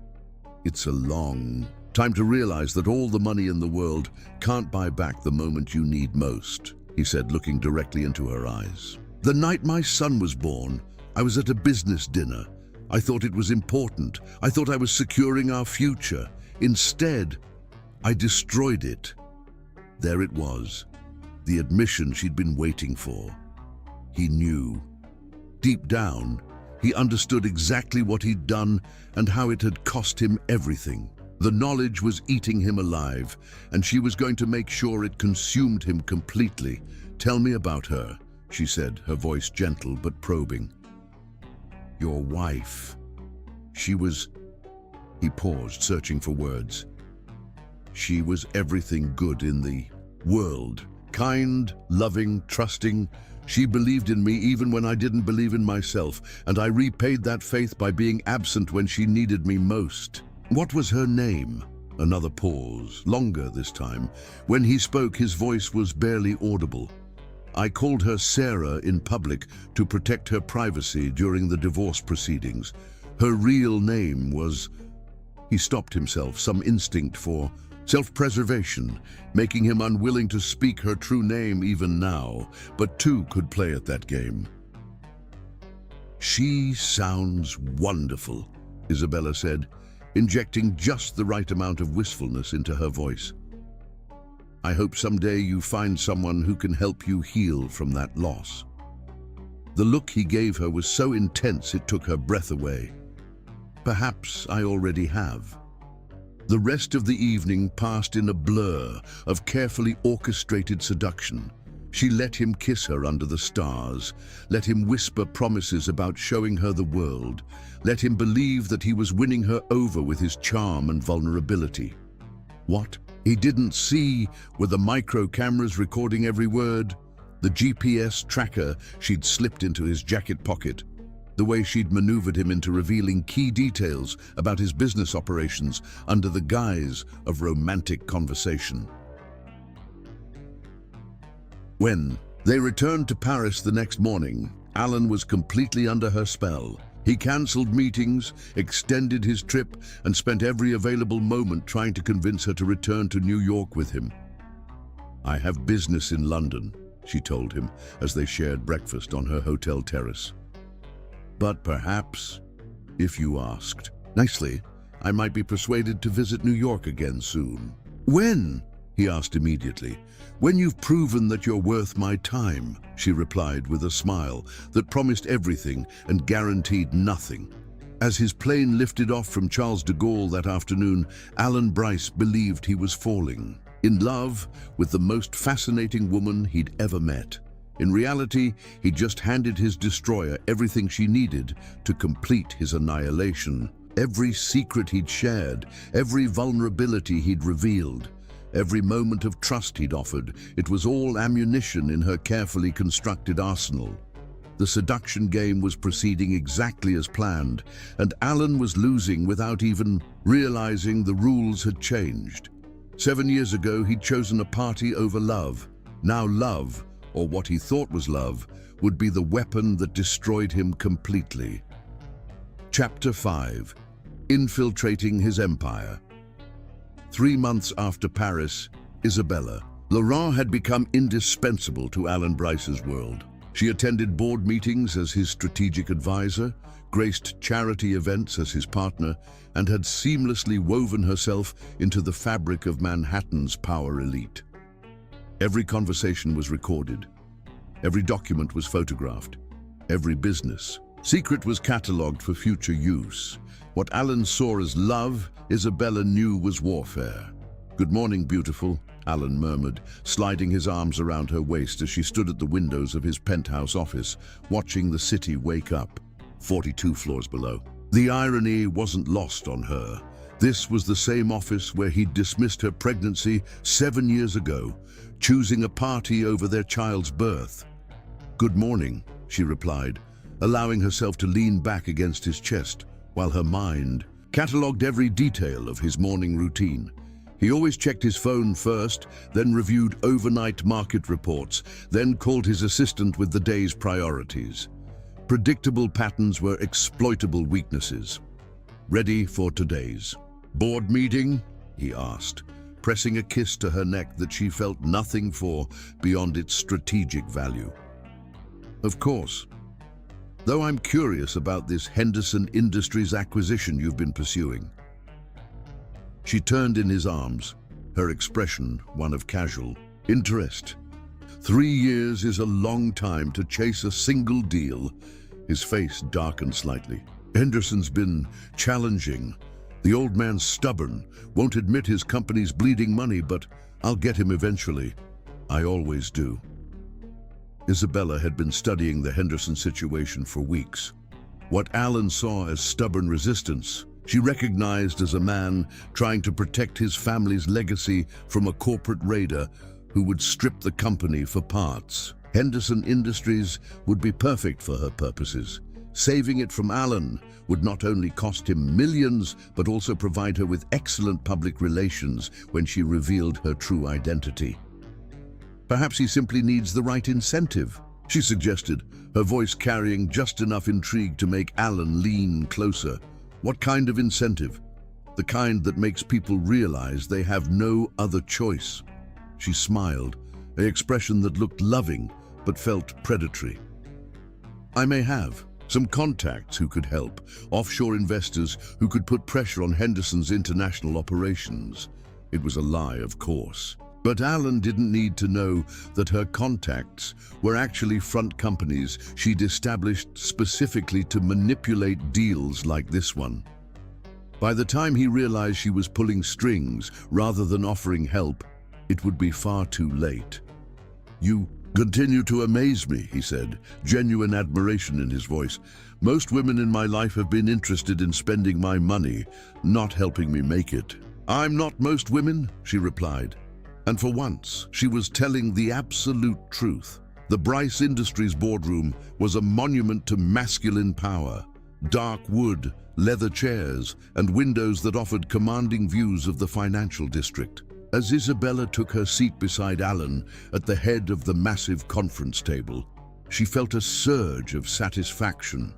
It's a long time to realize that all the money in the world can't buy back the moment you need most, he said, looking directly into her eyes. The night my son was born, I was at a business dinner. I thought it was important. I thought I was securing our future. Instead, I destroyed it. There it was, the admission she'd been waiting for. He knew. Deep down, he understood exactly what he'd done and how it had cost him everything. The knowledge was eating him alive, and she was going to make sure it consumed him completely. Tell me about her, she said, her voice gentle but probing. Your wife. She was... He paused, searching for words. She was everything good in the world. Kind, loving, trusting. She believed in me even when I didn't believe in myself, and I repaid that faith by being absent when she needed me most. What was her name? Another pause, longer this time. When he spoke, his voice was barely audible. I called her Sarah in public to protect her privacy during the divorce proceedings. Her real name was... He stopped himself, some instinct for self-preservation, making him unwilling to speak her true name even now, but two could play at that game. She sounds wonderful, Isabella said, injecting just the right amount of wistfulness into her voice. I hope someday you find someone who can help you heal from that loss. The look he gave her was so intense it took her breath away. Perhaps I already have. The rest of the evening passed in a blur of carefully orchestrated seduction. She let him kiss her under the stars, let him whisper promises about showing her the world, let him believe that he was winning her over with his charm and vulnerability. What he didn't see were the micro cameras recording every word, the GPS tracker she'd slipped into his jacket pocket, the way she'd maneuvered him into revealing key details about his business operations under the guise of romantic conversation. When they returned to Paris the next morning, Alan was completely under her spell. He cancelled meetings, extended his trip, and spent every available moment trying to convince her to return to New York with him. I have business in London, she told him as they shared breakfast on her hotel terrace. But perhaps, if you asked nicely, I might be persuaded to visit New York again soon. When? He asked immediately. When you've proven that you're worth my time, she replied with a smile that promised everything and guaranteed nothing. As his plane lifted off from Charles de Gaulle that afternoon, Alan Bryce believed he was falling in love with the most fascinating woman he'd ever met. In reality, he just handed his destroyer everything she needed to complete his annihilation. Every secret he'd shared, every vulnerability he'd revealed, every moment of trust he'd offered, it was all ammunition in her carefully constructed arsenal. The seduction game was proceeding exactly as planned, and Alan was losing without even realizing the rules had changed. 7 years ago, he'd chosen a party over love. Now love, or what he thought was love, would be the weapon that destroyed him completely. Chapter 5. Infiltrating his empire. 3 months after Paris, Isabella. Laurent had become indispensable to Alan Bryce's world. She attended board meetings as his strategic advisor, graced charity events as his partner, and had seamlessly woven herself into the fabric of Manhattan's power elite. Every conversation was recorded. Every document was photographed. Every business secret was catalogued for future use. What Alan saw as love, Isabella knew was warfare. "Good morning, beautiful," Alan murmured, sliding his arms around her waist as she stood at the windows of his penthouse office, watching the city wake up, 42 floors below. The irony wasn't lost on her. This was the same office where he'd dismissed her pregnancy 7 years ago, choosing a party over their child's birth. "Good morning," she replied, allowing herself to lean back against his chest, while her mind catalogued every detail of his morning routine. He always checked his phone first, then reviewed overnight market reports, then called his assistant with the day's priorities. Predictable patterns were exploitable weaknesses. "Ready for today's board meeting?" he asked, pressing a kiss to her neck that she felt nothing for beyond its strategic value. "Of course. Though I'm curious about this Henderson Industries acquisition you've been pursuing." She turned in his arms, her expression one of casual interest. 3 years is a long time to chase a single deal. His face darkened slightly. "Henderson's been challenging. The old man's stubborn, won't admit his company's bleeding money, but I'll get him eventually. I always do." Isabella had been studying the Henderson situation for weeks. What Alan saw as stubborn resistance, she recognized as a man trying to protect his family's legacy from a corporate raider who would strip the company for parts. Henderson Industries would be perfect for her purposes. Saving it from Alan would not only cost him millions, but also provide her with excellent public relations when she revealed her true identity. "Perhaps he simply needs the right incentive," she suggested, her voice carrying just enough intrigue to make Alan lean closer. "What kind of incentive?" "The kind that makes people realize they have no other choice." She smiled, an expression that looked loving but felt predatory. "I may have some contacts who could help, offshore investors who could put pressure on Henderson's international operations." It was a lie, of course. But Alan didn't need to know that her contacts were actually front companies she'd established specifically to manipulate deals like this one. By the time he realized she was pulling strings rather than offering help, it would be far too late. "You continue to amaze me," he said, genuine admiration in his voice. "Most women in my life have been interested in spending my money, not helping me make it." "I'm not most women," she replied. And for once, she was telling the absolute truth. The Bryce Industries boardroom was a monument to masculine power. Dark wood, leather chairs, and windows that offered commanding views of the financial district. As Isabella took her seat beside Alan at the head of the massive conference table, she felt a surge of satisfaction.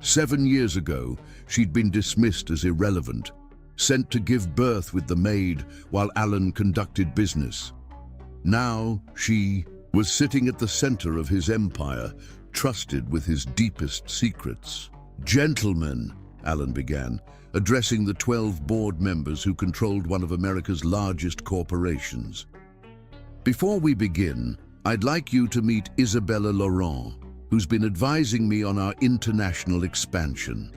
7 years ago, she'd been dismissed as irrelevant, sent to give birth with the Maid while Alan conducted business. Now she was sitting at the center of his empire, trusted with his deepest secrets. "Gentlemen," Alan began, addressing the 12 board members who controlled one of America's largest corporations. "Before we begin, I'd like you to meet Isabella Laurent, who's been advising me on our international expansion."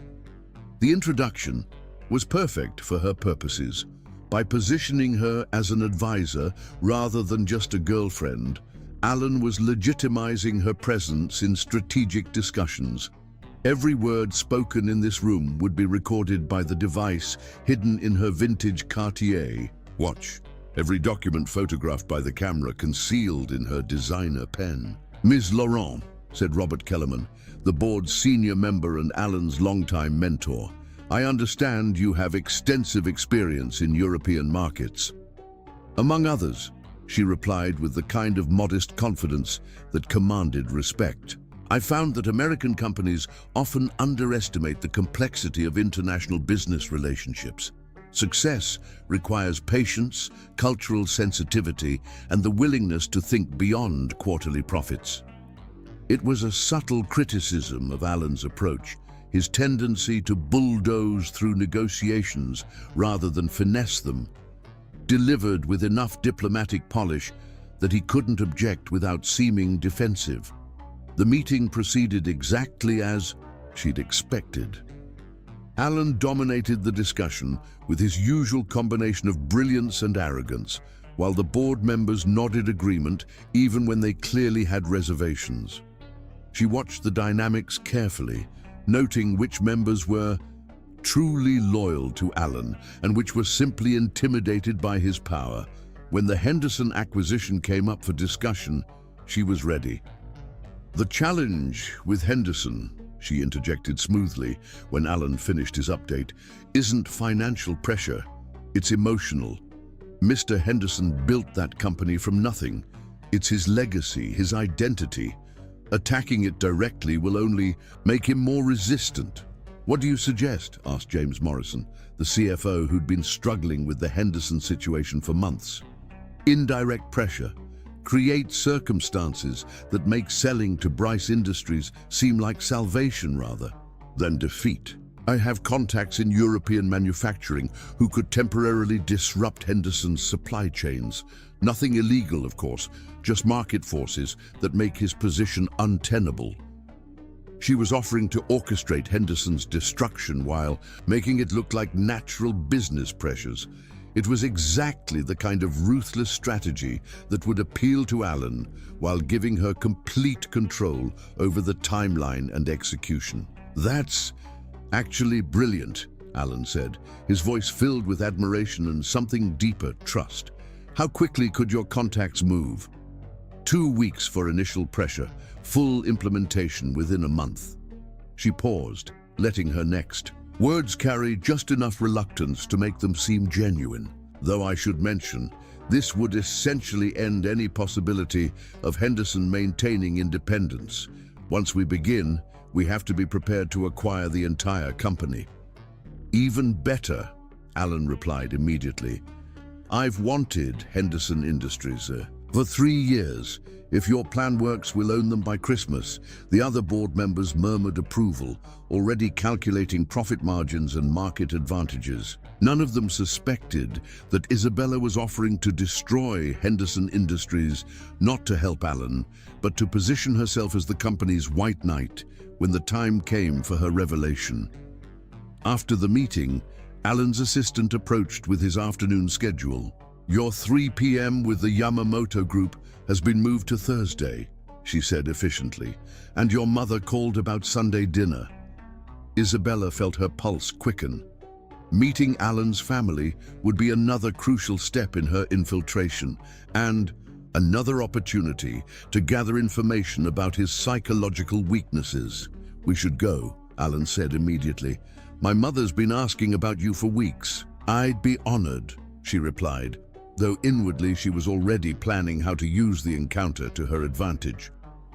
The introduction was perfect for her purposes. By positioning her as an advisor rather than just a girlfriend, Alan was legitimizing her presence in strategic discussions. Every word spoken in this room would be recorded by the device hidden in her vintage Cartier watch. Every document photographed by the camera concealed in her designer pen. "Ms. Laurent," said Robert Kellerman, the board's senior member and Alan's longtime mentor, "I understand you have extensive experience in European markets." "Among others," she replied with the kind of modest confidence that commanded respect. "I found that American companies often underestimate the complexity of international business relationships. Success requires patience, cultural sensitivity, and the willingness to think beyond quarterly profits." It was a subtle criticism of Alan's approach, his tendency to bulldoze through negotiations rather than finesse them, delivered with enough diplomatic polish that he couldn't object without seeming defensive. The meeting proceeded exactly as she'd expected. Alan dominated the discussion with his usual combination of brilliance and arrogance, while the board members nodded agreement even when they clearly had reservations. She watched the dynamics carefully, noting which members were truly loyal to Alan and which were simply intimidated by his power. When the Henderson acquisition came up for discussion, she was ready. "The challenge with Henderson," she interjected smoothly when Alan finished his update, "isn't financial pressure, it's emotional. Mr. Henderson built that company from nothing. It's his legacy, his identity. Attacking it directly will only make him more resistant." "What do you suggest?" asked James Morrison, the CFO who'd been struggling with the Henderson situation for months. "Indirect pressure. Create circumstances that make selling to Bryce Industries seem like salvation rather than defeat. I have contacts in European manufacturing who could temporarily disrupt Henderson's supply chains. Nothing illegal, of course, just market forces that make his position untenable." She was offering to orchestrate Henderson's destruction while making it look like natural business pressures. It was exactly the kind of ruthless strategy that would appeal to Alan while giving her complete control over the timeline and execution. "That's actually brilliant," Alan said, his voice filled with admiration and something deeper, trust. "How quickly could your contacts move?" 2 weeks for initial pressure, full implementation within a month. She paused, letting her next words carry just enough reluctance to make them seem genuine. "Though I should mention, this would essentially end any possibility of Henderson maintaining independence. Once we begin, we have to be prepared to acquire the entire company." "Even better," Alan replied immediately. "I've wanted Henderson Industries for 3 years. If your plan works, we'll own them by Christmas." The other board members murmured approval, already calculating profit margins and market advantages. None of them suspected that Isabella was offering to destroy Henderson Industries, not to help Alan, but to position herself as the company's white knight when the time came for her revelation. After the meeting, Alan's assistant approached with his afternoon schedule. "Your 3 p.m. with the Yamamoto Group has been moved to Thursday," she said efficiently, "and your mother called about Sunday dinner." Isabella felt her pulse quicken. Meeting Alan's family would be another crucial step in her infiltration, and another opportunity to gather information about his psychological weaknesses. "We should go," Alan said immediately. "My mother's been asking about you for weeks." "I'd be honored," she replied, though inwardly she was already planning how to use the encounter to her advantage.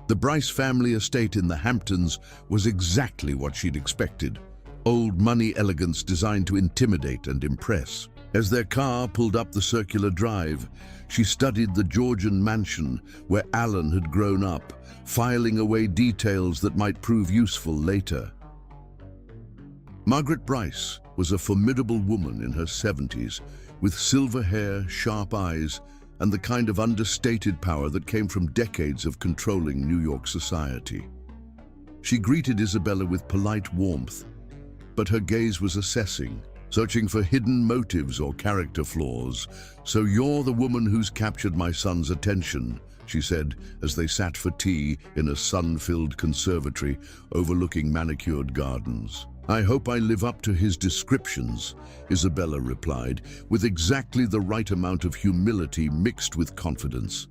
The Bryce family estate in the Hamptons was exactly what she'd expected. Old money elegance designed to intimidate and impress. As their car pulled up the circular drive, she studied the Georgian mansion where Alan had grown up, filing away details that might prove useful later. Margaret Bryce was a formidable woman in her 70s, with silver hair, sharp eyes, and the kind of understated power that came from decades of controlling New York society. She greeted Isabella with polite warmth, but her gaze was assessing, searching for hidden motives or character flaws. "So you're the woman who's captured my son's attention," she said as they sat for tea in a sun-filled conservatory overlooking manicured gardens. "I hope I live up to his descriptions," Isabella replied, with exactly the right amount of humility mixed with confidence.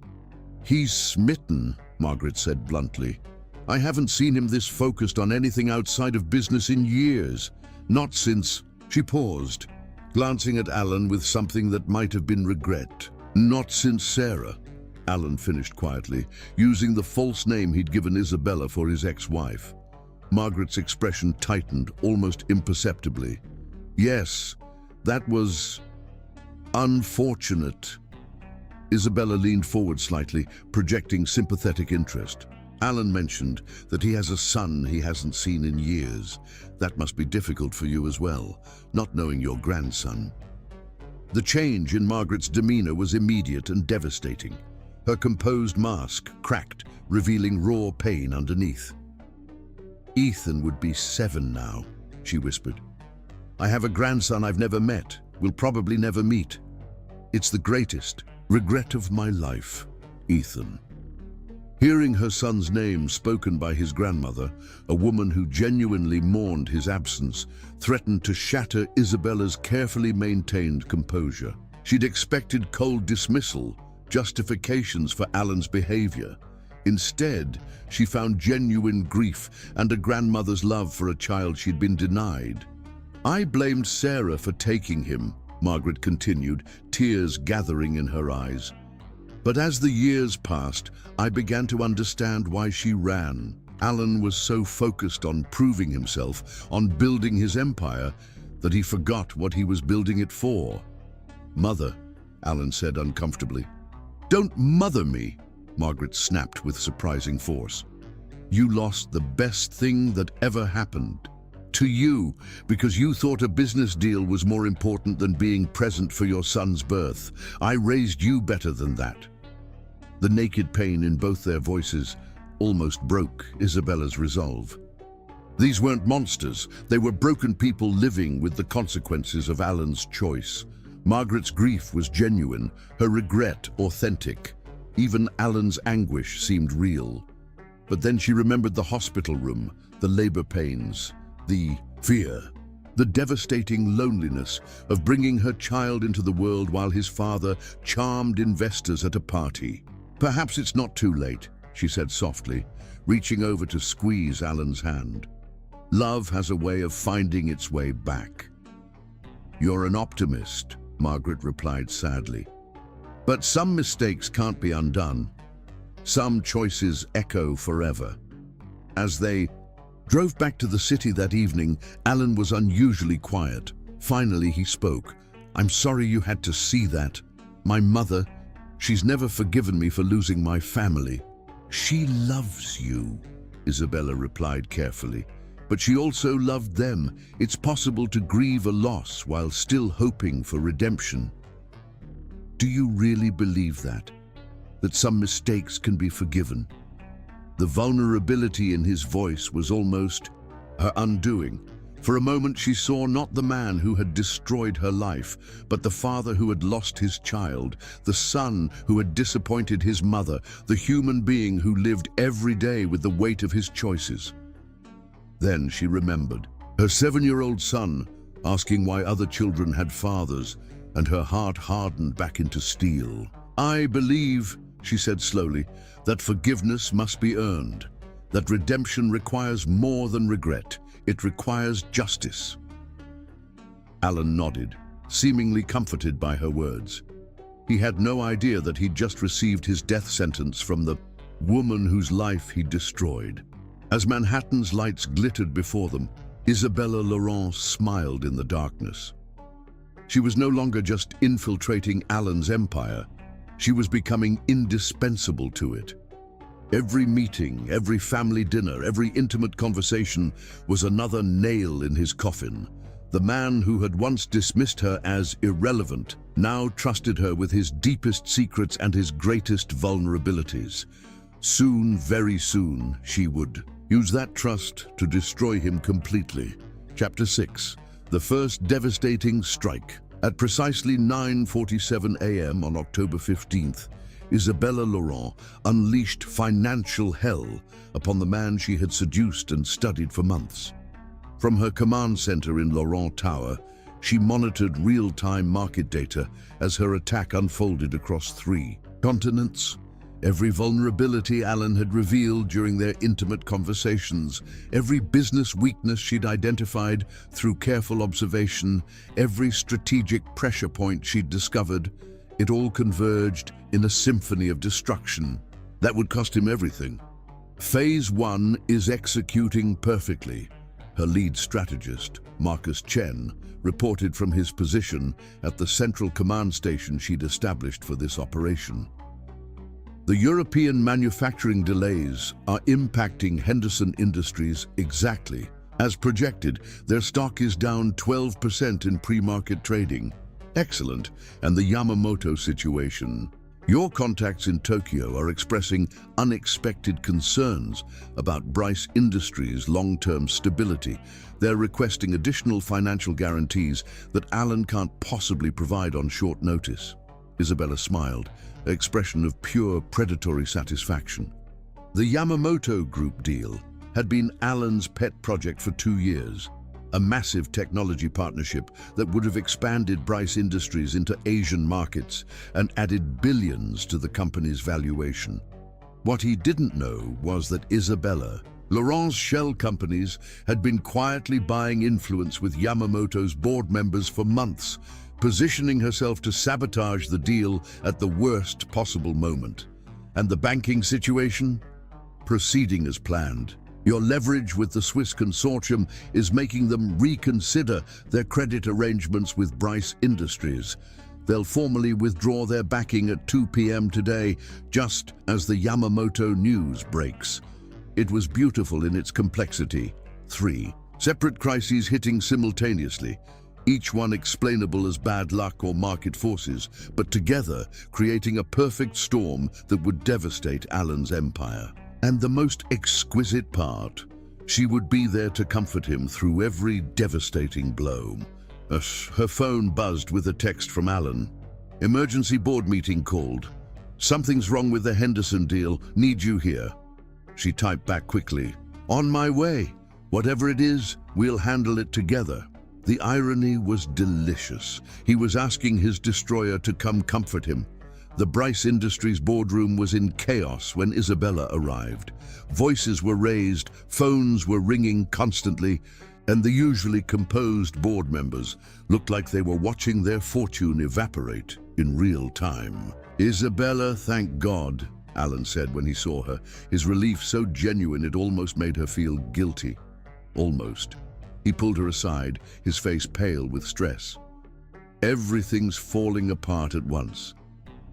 "He's smitten," Margaret said bluntly. "I haven't seen him this focused on anything outside of business in years. Not since—" She paused, glancing at Alan with something that might have been regret. "Not since Sarah," Alan finished quietly, using the false name he'd given Isabella for his ex-wife. Margaret's expression tightened almost imperceptibly. "Yes, that was unfortunate." Isabella leaned forward slightly, projecting sympathetic interest. Alan mentioned that he has a son he hasn't seen in years. That must be difficult for you as well, not knowing your grandson. The change in Margaret's demeanor was immediate and devastating. Her composed mask cracked, revealing raw pain underneath. "Ethan would be 7 now," she whispered. "I have a grandson I've never met, will probably never meet. It's the greatest regret of my life, Ethan." Hearing her son's name spoken by his grandmother, a woman who genuinely mourned his absence, threatened to shatter Isabella's carefully maintained composure. She'd expected cold dismissal, justifications for Alan's behavior. Instead, she found genuine grief and a grandmother's love for a child she'd been denied. "I blamed Sarah for taking him," Margaret continued, tears gathering in her eyes. "But as the years passed, I began to understand why she ran. Alan was so focused on proving himself, on building his empire, that he forgot what he was building it for." "Mother," Alan said uncomfortably. "Don't mother me," Margaret snapped with surprising force. "You lost the best thing that ever happened to you because you thought a business deal was more important than being present for your son's birth. I raised you better than that." The naked pain in both their voices almost broke Isabella's resolve. These weren't monsters, they were broken people living with the consequences of Alan's choice. Margaret's grief was genuine, her regret authentic. Even Alan's anguish seemed real. But then she remembered the hospital room, the labor pains, the fear, the devastating loneliness of bringing her child into the world while his father charmed investors at a party. "Perhaps it's not too late," she said softly, reaching over to squeeze Alan's hand. "Love has a way of finding its way back." "You're an optimist," Margaret replied sadly. "But some mistakes can't be undone. Some choices echo forever." As they drove back to the city that evening, Alan was unusually quiet. Finally, he spoke. "I'm sorry you had to see that. My mother, she's never forgiven me for losing my family." "She loves you," Isabella replied carefully. "But she also loved them. It's possible to grieve a loss while still hoping for redemption." "Do you really believe that? That some mistakes can be forgiven?" The vulnerability in his voice was almost her undoing. For a moment she saw not the man who had destroyed her life, but the father who had lost his child, the son who had disappointed his mother, the human being who lived every day with the weight of his choices. Then she remembered her 7-year-old son asking why other children had fathers, and her heart hardened back into steel. "I believe," she said slowly, "that forgiveness must be earned, that redemption requires more than regret. It requires justice." Alan nodded, seemingly comforted by her words. He had no idea that he'd just received his death sentence from the woman whose life he'd destroyed. As Manhattan's lights glittered before them, Isabella Laurent smiled in the darkness. She was no longer just infiltrating Alan's empire. She was becoming indispensable to it. Every meeting, every family dinner, every intimate conversation was another nail in his coffin. The man who had once dismissed her as irrelevant now trusted her with his deepest secrets and his greatest vulnerabilities. Soon, very soon, she would use that trust to destroy him completely. Chapter 6. The first devastating strike. At precisely 9:47 a.m. on October 15th, Isabella Laurent unleashed financial hell upon the man she had seduced and studied for months. From her command center in Laurent Tower, she monitored real-time market data as her attack unfolded across 3 continents. Every vulnerability Alan had revealed during their intimate conversations, every business weakness she'd identified through careful observation, every strategic pressure point she'd discovered, it all converged in a symphony of destruction that would cost him everything. Phase 1 is executing perfectly, her lead strategist, Marcus Chen, reported from his position at the central command station she'd established for this operation. The European manufacturing delays are impacting Henderson Industries exactly. As projected, their stock is down 12% in pre-market trading. Excellent. And the Yamamoto situation. Your contacts in Tokyo are expressing unexpected concerns about Bryce Industries' long-term stability. They're requesting additional financial guarantees that Alan can't possibly provide on short notice. Isabella smiled, an expression of pure predatory satisfaction. The Yamamoto Group deal had been Alan's pet project for 2 years, a massive technology partnership that would have expanded Bryce Industries into Asian markets and added billions to the company's valuation. What he didn't know was that Isabella, Laurent's shell companies, had been quietly buying influence with Yamamoto's board members for months, positioning herself to sabotage the deal at the worst possible moment. And the banking situation? Proceeding as planned. Your leverage with the Swiss consortium is making them reconsider their credit arrangements with Bryce Industries. They'll formally withdraw their backing at 2 p.m. today, just as the Yamamoto news breaks. It was beautiful in its complexity. 3 separate crises hitting simultaneously, each one explainable as bad luck or market forces, but together creating a perfect storm that would devastate Alan's empire. And the most exquisite part, she would be there to comfort him through every devastating blow. Her phone buzzed with a text from Alan. Emergency board meeting called. Something's wrong with the Henderson deal, need you here. She typed back quickly. On my way. Whatever it is, we'll handle it together. The irony was delicious. He was asking his destroyer to come comfort him. The Bryce Industries boardroom was in chaos when Isabella arrived. Voices were raised, phones were ringing constantly, and the usually composed board members looked like they were watching their fortune evaporate in real time. Isabella, thank God, Alan said when he saw her, his relief so genuine it almost made her feel guilty. Almost. He pulled her aside, his face pale with stress. Everything's falling apart at once.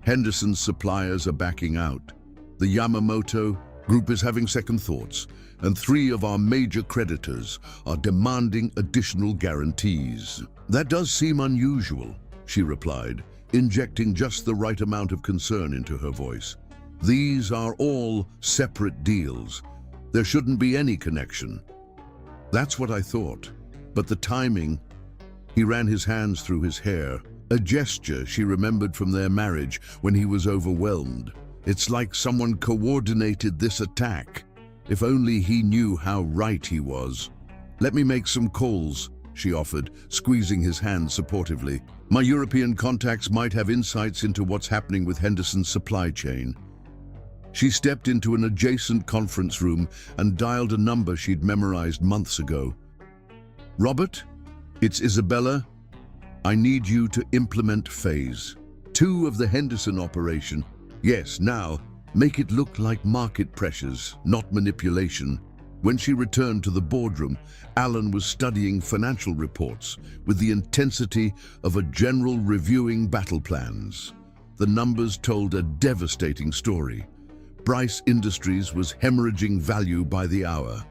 Henderson's suppliers are backing out. The Yamamoto Group is having second thoughts, and 3 of our major creditors are demanding additional guarantees. That does seem unusual, she replied, injecting just the right amount of concern into her voice. These are all separate deals. There shouldn't be any connection. That's what I thought, but the timing... He ran his hands through his hair, a gesture she remembered from their marriage when he was overwhelmed. It's like someone coordinated this attack. If only he knew how right he was. Let me make some calls, she offered, squeezing his hand supportively. My European contacts might have insights into what's happening with Henderson's supply chain. She stepped into an adjacent conference room and dialed a number she'd memorized months ago. Robert, it's Isabella. I need you to implement phase 2 of the Henderson operation. Yes, now, make it look like market pressures, not manipulation. When she returned to the boardroom, Alan was studying financial reports with the intensity of a general reviewing battle plans. The numbers told a devastating story. Bryce Industries was hemorrhaging value by the hour.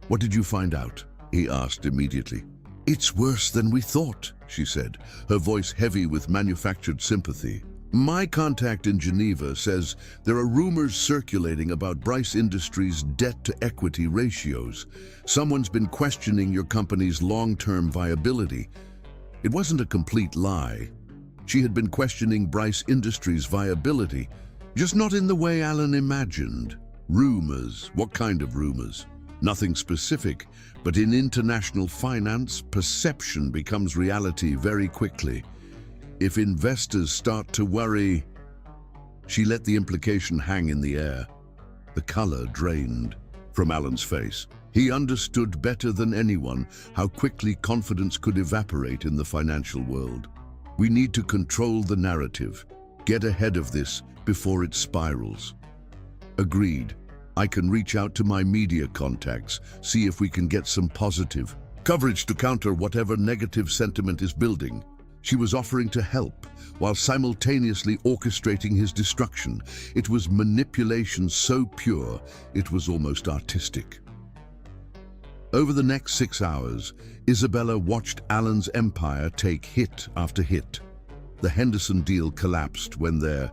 What did you find out? He asked immediately. It's worse than we thought, she said, her voice heavy with manufactured sympathy. My contact in Geneva says there are rumors circulating about Bryce Industries' debt-to-equity ratios. Someone's been questioning your company's long-term viability. It wasn't a complete lie. She had been questioning Bryce Industries' viability, just not in the way Alan imagined. Rumors. What kind of rumors? Nothing specific, but in international finance, perception becomes reality very quickly. If investors start to worry... She let the implication hang in the air. The color drained from Alan's face. He understood better than anyone how quickly confidence could evaporate in the financial world. We need to control the narrative, get ahead of this before it spirals. Agreed. I can reach out to my media contacts, see if we can get some positive coverage to counter whatever negative sentiment is building. She was offering to help, while simultaneously orchestrating his destruction. It was manipulation so pure, it was almost artistic. Over the next 6 hours, Isabella watched Alan's empire take hit after hit. The Henderson deal collapsed when their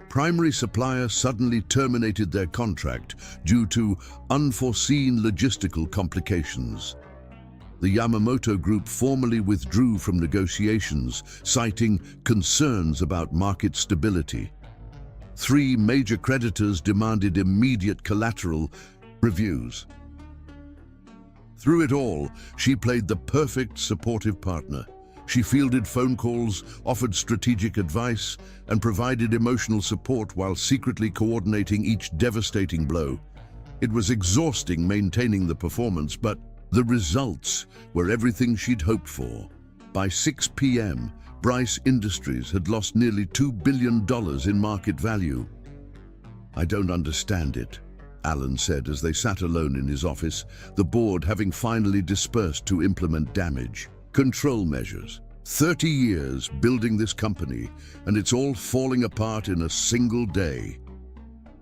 primary supplier suddenly terminated their contract due to unforeseen logistical complications. The Yamamoto Group formally withdrew from negotiations, citing concerns about market stability. 3 major creditors demanded immediate collateral reviews. Through it all, she played the perfect supportive partner. She fielded phone calls, offered strategic advice, and provided emotional support while secretly coordinating each devastating blow. It was exhausting maintaining the performance, but the results were everything she'd hoped for. By 6 p.m., Bryce Industries had lost nearly $2 billion in market value. "I don't understand it," Alan said as they sat alone in his office, the board having finally dispersed to implement damage control measures. 30 years building this company, and it's all falling apart in a single day.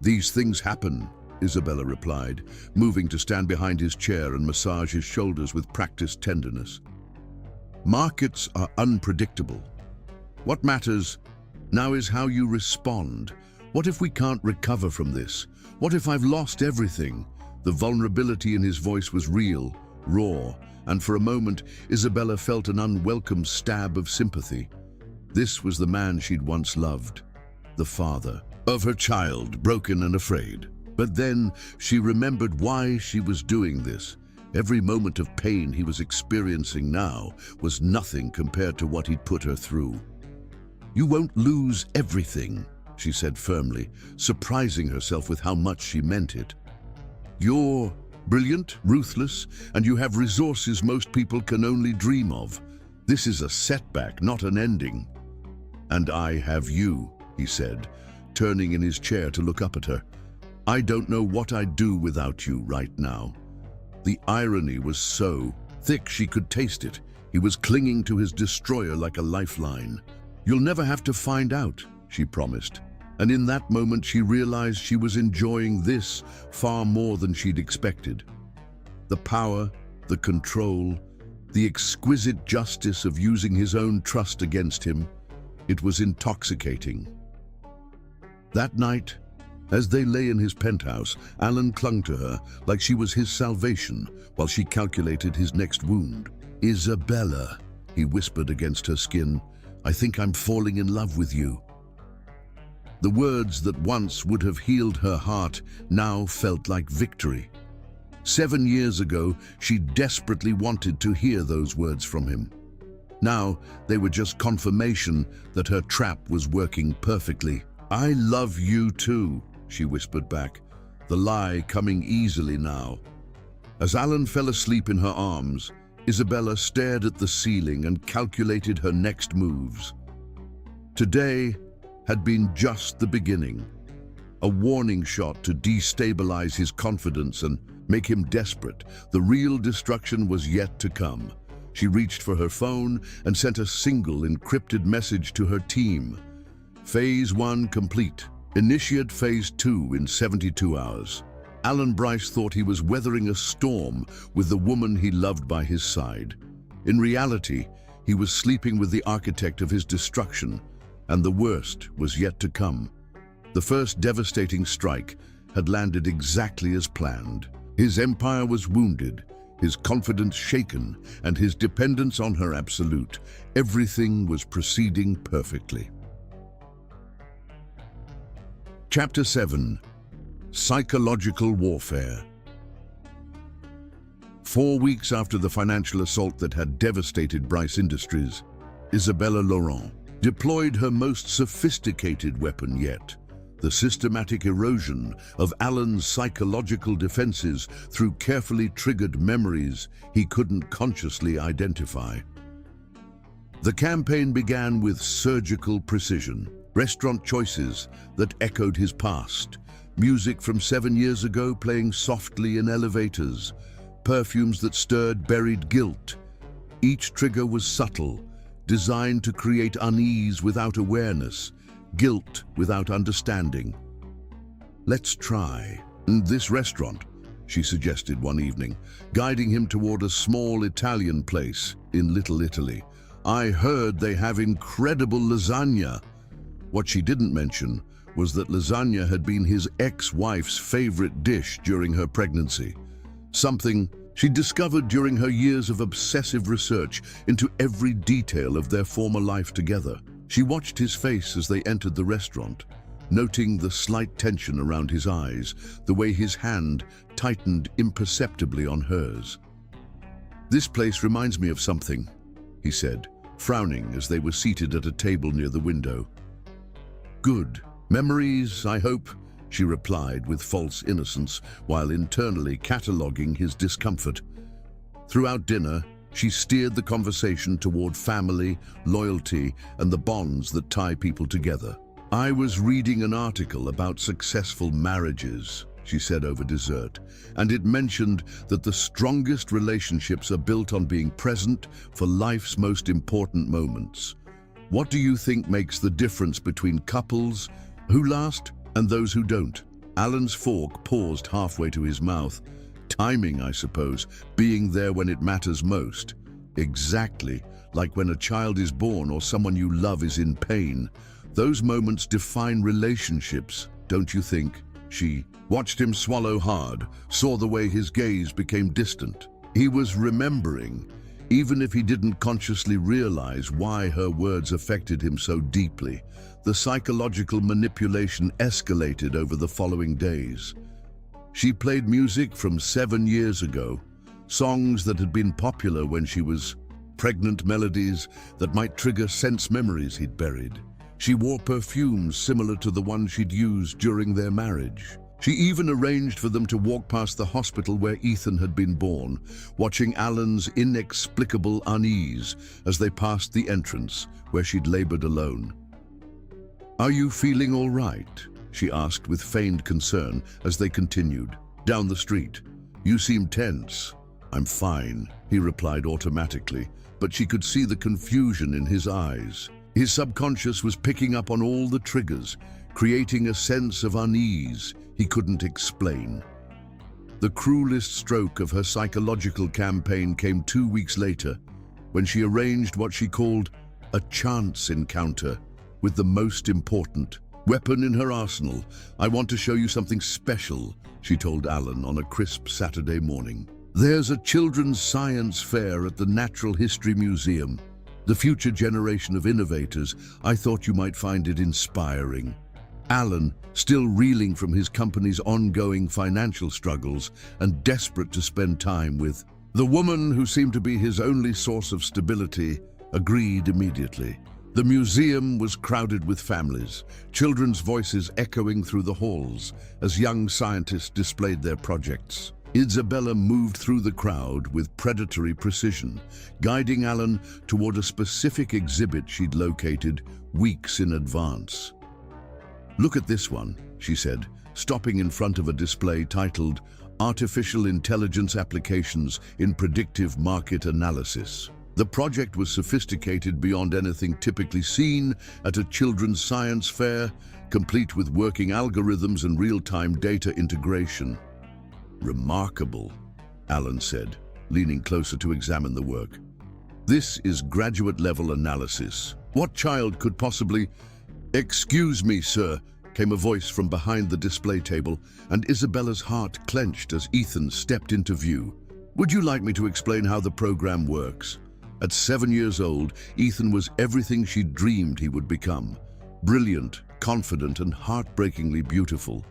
"These things happen," Isabella replied, moving to stand behind his chair and massage his shoulders with practiced tenderness. "Markets are unpredictable. What matters now is how you respond. What if we can't recover from this? What if I've lost everything?" The vulnerability in his voice was real, raw, and for a moment, Isabella felt an unwelcome stab of sympathy. This was the man she'd once loved, the father of her child, broken and afraid. But then she remembered why she was doing this. Every moment of pain he was experiencing now was nothing compared to what he'd put her through. "You won't lose everything," she said firmly, surprising herself with how much she meant it. "You're brilliant, ruthless, and you have resources most people can only dream of. This is a setback, not an ending." "And I have you," he said, turning in his chair to look up at her. "I don't know what I'd do without you right now." The irony was so thick she could taste it. He was clinging to his destroyer like a lifeline. "You'll never have to find out," she promised. And in that moment she realized she was enjoying this far more than she'd expected. The power, the control, the exquisite justice of using his own trust against him. It was intoxicating. That night, as they lay in his penthouse, Alan clung to her like she was his salvation while she calculated his next wound. "Isabella," he whispered against her skin, "I think I'm falling in love with you." The words that once would have healed her heart now felt like victory. 7 years ago, she desperately wanted to hear those words from him. Now, they were just confirmation that her trap was working perfectly. "I love you too," she whispered back, the lie coming easily now. As Alan fell asleep in her arms, Isabella stared at the ceiling and calculated her next moves. Today had been just the beginning. A warning shot to destabilize his confidence and make him desperate. The real destruction was yet to come. She reached for her phone and sent a single encrypted message to her team. Phase 1 complete. Initiate Phase 2 in 72 hours. Alan Bryce thought he was weathering a storm with the woman he loved by his side. In reality, he was sleeping with the architect of his destruction, and the worst was yet to come. The first devastating strike had landed exactly as planned. His empire was wounded, his confidence shaken, and his dependence on her absolute. Everything was proceeding perfectly. Chapter 7. Psychological Warfare. 4 weeks after the financial assault that had devastated Bryce Industries, Isabella Laurent deployed her most sophisticated weapon yet, the systematic erosion of Alan's psychological defenses through carefully triggered memories he couldn't consciously identify. The campaign began with surgical precision, restaurant choices that echoed his past, music from 7 years ago playing softly in elevators, perfumes that stirred buried guilt. Each trigger was subtle, designed to create unease without awareness, guilt without understanding. "Let's try this restaurant," she suggested one evening, guiding him toward a small Italian place in Little Italy. "I heard they have incredible lasagna." What she didn't mention was that lasagna had been his ex-wife's favorite dish during her pregnancy, something she discovered during her years of obsessive research into every detail of their former life together. She watched his face as they entered the restaurant, noting the slight tension around his eyes, the way his hand tightened imperceptibly on hers. "This place reminds me of something," he said, frowning as they were seated at a table near the window. "Good. Memories, I hope," she replied with false innocence, while internally cataloguing his discomfort. Throughout dinner, she steered the conversation toward family, loyalty, and the bonds that tie people together. "I was reading an article about successful marriages," she said over dessert, "and it mentioned that the strongest relationships are built on being present for life's most important moments. What do you think makes the difference between couples who last and those who don't?" Alan's fork paused halfway to his mouth. "Timing, I suppose, being there when it matters most." "Exactly, like when a child is born or someone you love is in pain. Those moments define relationships, don't you think?" She watched him swallow hard, saw the way his gaze became distant. He was remembering, even if he didn't consciously realize why her words affected him so deeply. The psychological manipulation escalated over the following days. She played music from 7 years ago, songs that had been popular when she was pregnant, melodies that might trigger sense memories he'd buried. She wore perfumes similar to the ones she'd used during their marriage. She even arranged for them to walk past the hospital where Ethan had been born, watching Alan's inexplicable unease as they passed the entrance where she'd labored alone. "Are you feeling all right?" she asked with feigned concern as they continued. "Down the street. You seem tense." "I'm fine," he replied automatically, but she could see the confusion in his eyes. His subconscious was picking up on all the triggers, creating a sense of unease he couldn't explain. The cruelest stroke of her psychological campaign came 2 weeks later, when she arranged what she called a chance encounter with the most important weapon in her arsenal. "I want to show you something special," she told Alan on a crisp Saturday morning. "There's a children's science fair at the Natural History Museum. The future generation of innovators. I thought you might find it inspiring." Alan, still reeling from his company's ongoing financial struggles and desperate to spend time with the woman who seemed to be his only source of stability, agreed immediately. The museum was crowded with families, children's voices echoing through the halls as young scientists displayed their projects. Isabella moved through the crowd with predatory precision, guiding Alan toward a specific exhibit she'd located weeks in advance. "Look at this one," she said, stopping in front of a display titled "Artificial Intelligence Applications in Predictive Market Analysis." The project was sophisticated beyond anything typically seen at a children's science fair, complete with working algorithms and real-time data integration. "Remarkable," Alan said, leaning closer to examine the work. "This is graduate-level analysis. What child could possibly—" "Excuse me, sir," came a voice from behind the display table, and Isabella's heart clenched as Ethan stepped into view. "Would you like me to explain how the program works?" At 7 years old, Ethan was everything she dreamed he would become. Brilliant, confident, and heartbreakingly beautiful.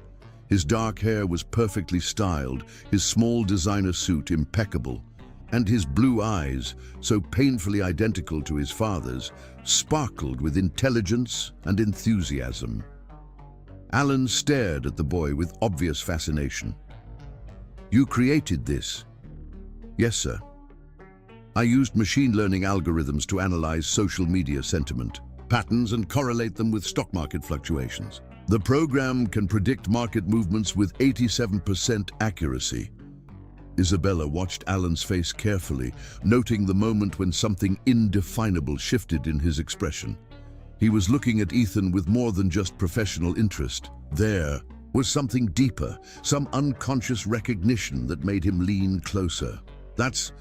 His dark hair was perfectly styled, his small designer suit impeccable, and his blue eyes, so painfully identical to his father's, sparkled with intelligence and enthusiasm. Alan stared at the boy with obvious fascination. "You created this?" "Yes, sir. I used machine learning algorithms to analyze social media sentiment patterns and correlate them with stock market fluctuations. The program can predict market movements with 87% accuracy." Isabella watched Alan's face carefully, noting the moment when something indefinable shifted in his expression. He was looking at Ethan with more than just professional interest. There was something deeper, some unconscious recognition that made him lean closer. "That's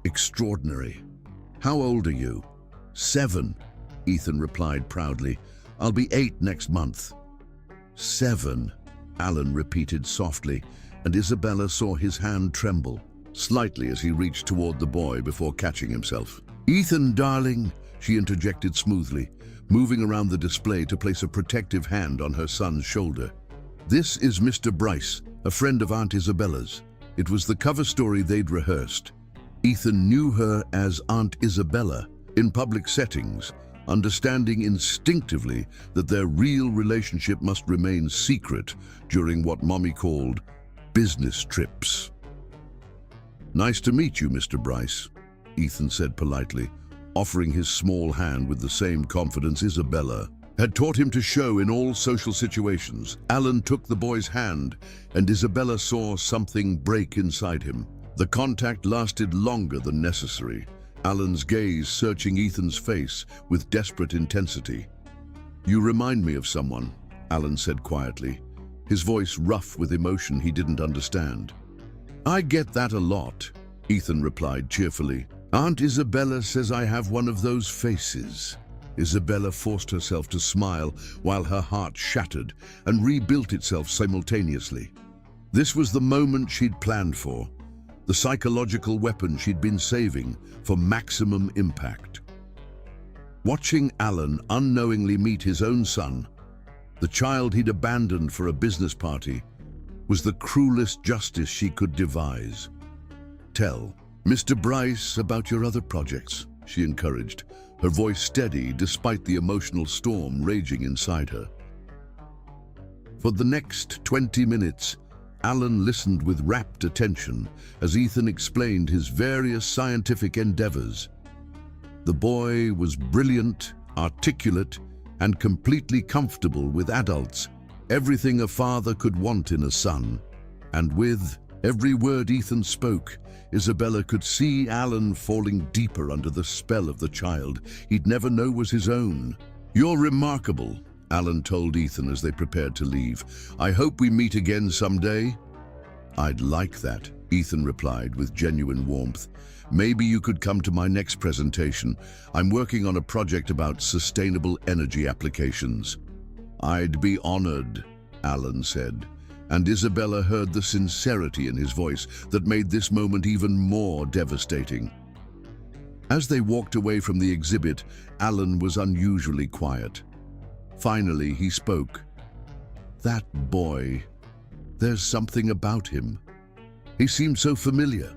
extraordinary. How old are you?" "7, Ethan replied proudly. "I'll be 8 next month." "7, Alan repeated softly, and Isabella saw his hand tremble slightly as he reached toward the boy before catching himself. "Ethan, darling," she interjected smoothly, moving around the display to place a protective hand on her son's shoulder. "This is Mr. Bryce, a friend of Aunt Isabella's." It was the cover story they'd rehearsed. Ethan knew her as Aunt Isabella in public settings, understanding instinctively that their real relationship must remain secret during what Mommy called business trips. "Nice to meet you, Mr. Bryce," Ethan said politely, offering his small hand with the same confidence Isabella had taught him to show in all social situations. Alan took the boy's hand, and Isabella saw something break inside him. The contact lasted longer than necessary, Alan's gaze searching Ethan's face with desperate intensity. "You remind me of someone," Alan said quietly, his voice rough with emotion he didn't understand. "I get that a lot," Ethan replied cheerfully. "Aunt Isabella says I have one of those faces." Isabella forced herself to smile while her heart shattered and rebuilt itself simultaneously. This was the moment she'd planned for, the psychological weapon she'd been saving for maximum impact. Watching Alan unknowingly meet his own son, the child he'd abandoned for a business party, was the cruelest justice she could devise. "Tell Mr. Bryce about your other projects," she encouraged, her voice steady despite the emotional storm raging inside her. For the next 20 minutes, Alan listened with rapt attention as Ethan explained his various scientific endeavors. The boy was brilliant, articulate, and completely comfortable with adults, everything a father could want in a son. And with every word Ethan spoke, Isabella could see Alan falling deeper under the spell of the child he'd never know was his own. "You're remarkable," Alan told Ethan as they prepared to leave. "I hope we meet again someday." "I'd like that," Ethan replied with genuine warmth. "Maybe you could come to my next presentation. I'm working on a project about sustainable energy applications." "I'd be honored," Alan said, and Isabella heard the sincerity in his voice that made this moment even more devastating. As they walked away from the exhibit, Alan was unusually quiet. Finally, he spoke. "That boy, there's something about him. He seemed so familiar."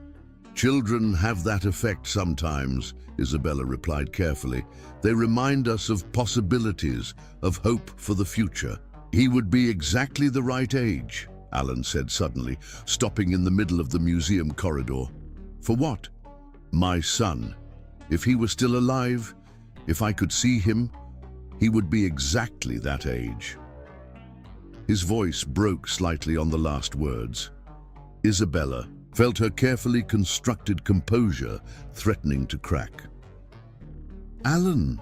"Children have that effect sometimes," Isabella replied carefully. "They remind us of possibilities, of hope for the future." "He would be exactly the right age," Alan said suddenly, stopping in the middle of the museum corridor. "For what?" "My son. If he were still alive, if I could see him, he would be exactly that age." His voice broke slightly on the last words. Isabella felt her carefully constructed composure threatening to crack. "Alan,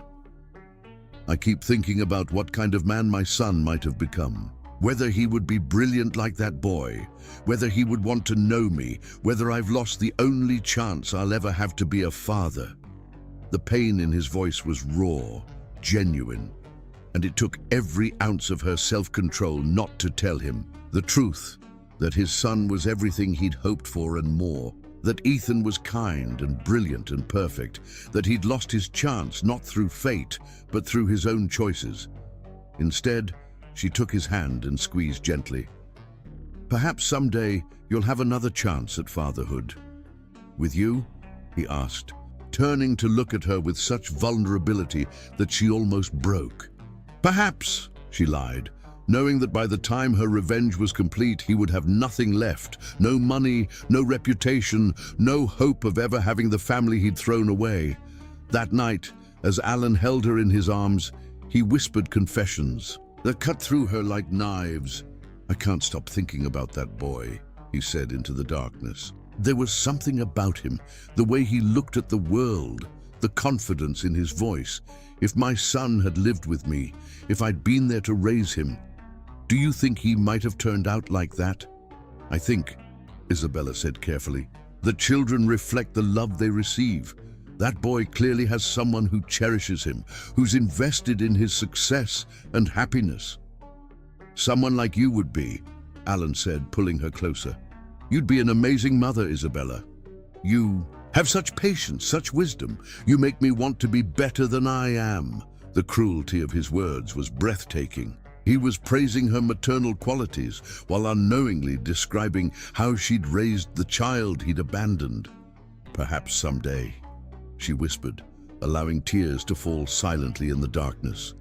I keep thinking about what kind of man my son might have become. Whether he would be brilliant like that boy, whether he would want to know me, whether I've lost the only chance I'll ever have to be a father." The pain in his voice was raw, genuine, and it took every ounce of her self-control not to tell him the truth, that his son was everything he'd hoped for and more, that Ethan was kind and brilliant and perfect, that he'd lost his chance not through fate, but through his own choices. Instead, she took his hand and squeezed gently. "Perhaps someday you'll have another chance at fatherhood." "With you?" he asked, turning to look at her with such vulnerability that she almost broke. "Perhaps," she lied, knowing that by the time her revenge was complete, he would have nothing left, no money, no reputation, no hope of ever having the family he'd thrown away. That night, as Alan held her in his arms, he whispered confessions that cut through her like knives. "I can't stop thinking about that boy," he said into the darkness. There was something about him, the way he looked at the world, the confidence in his voice. If my son had lived with me, if I'd been there to raise him, do you think he might have turned out like that? I think, Isabella said carefully, that children reflect the love they receive. That boy clearly has someone who cherishes him, who's invested in his success and happiness. Someone like you would be, Alan said, pulling her closer. You'd be an amazing mother, Isabella. You have such patience, such wisdom. You make me want to be better than I am. The cruelty of his words was breathtaking. He was praising her maternal qualities while unknowingly describing how she'd raised the child he'd abandoned. Perhaps someday, she whispered, allowing tears to fall silently in the darkness.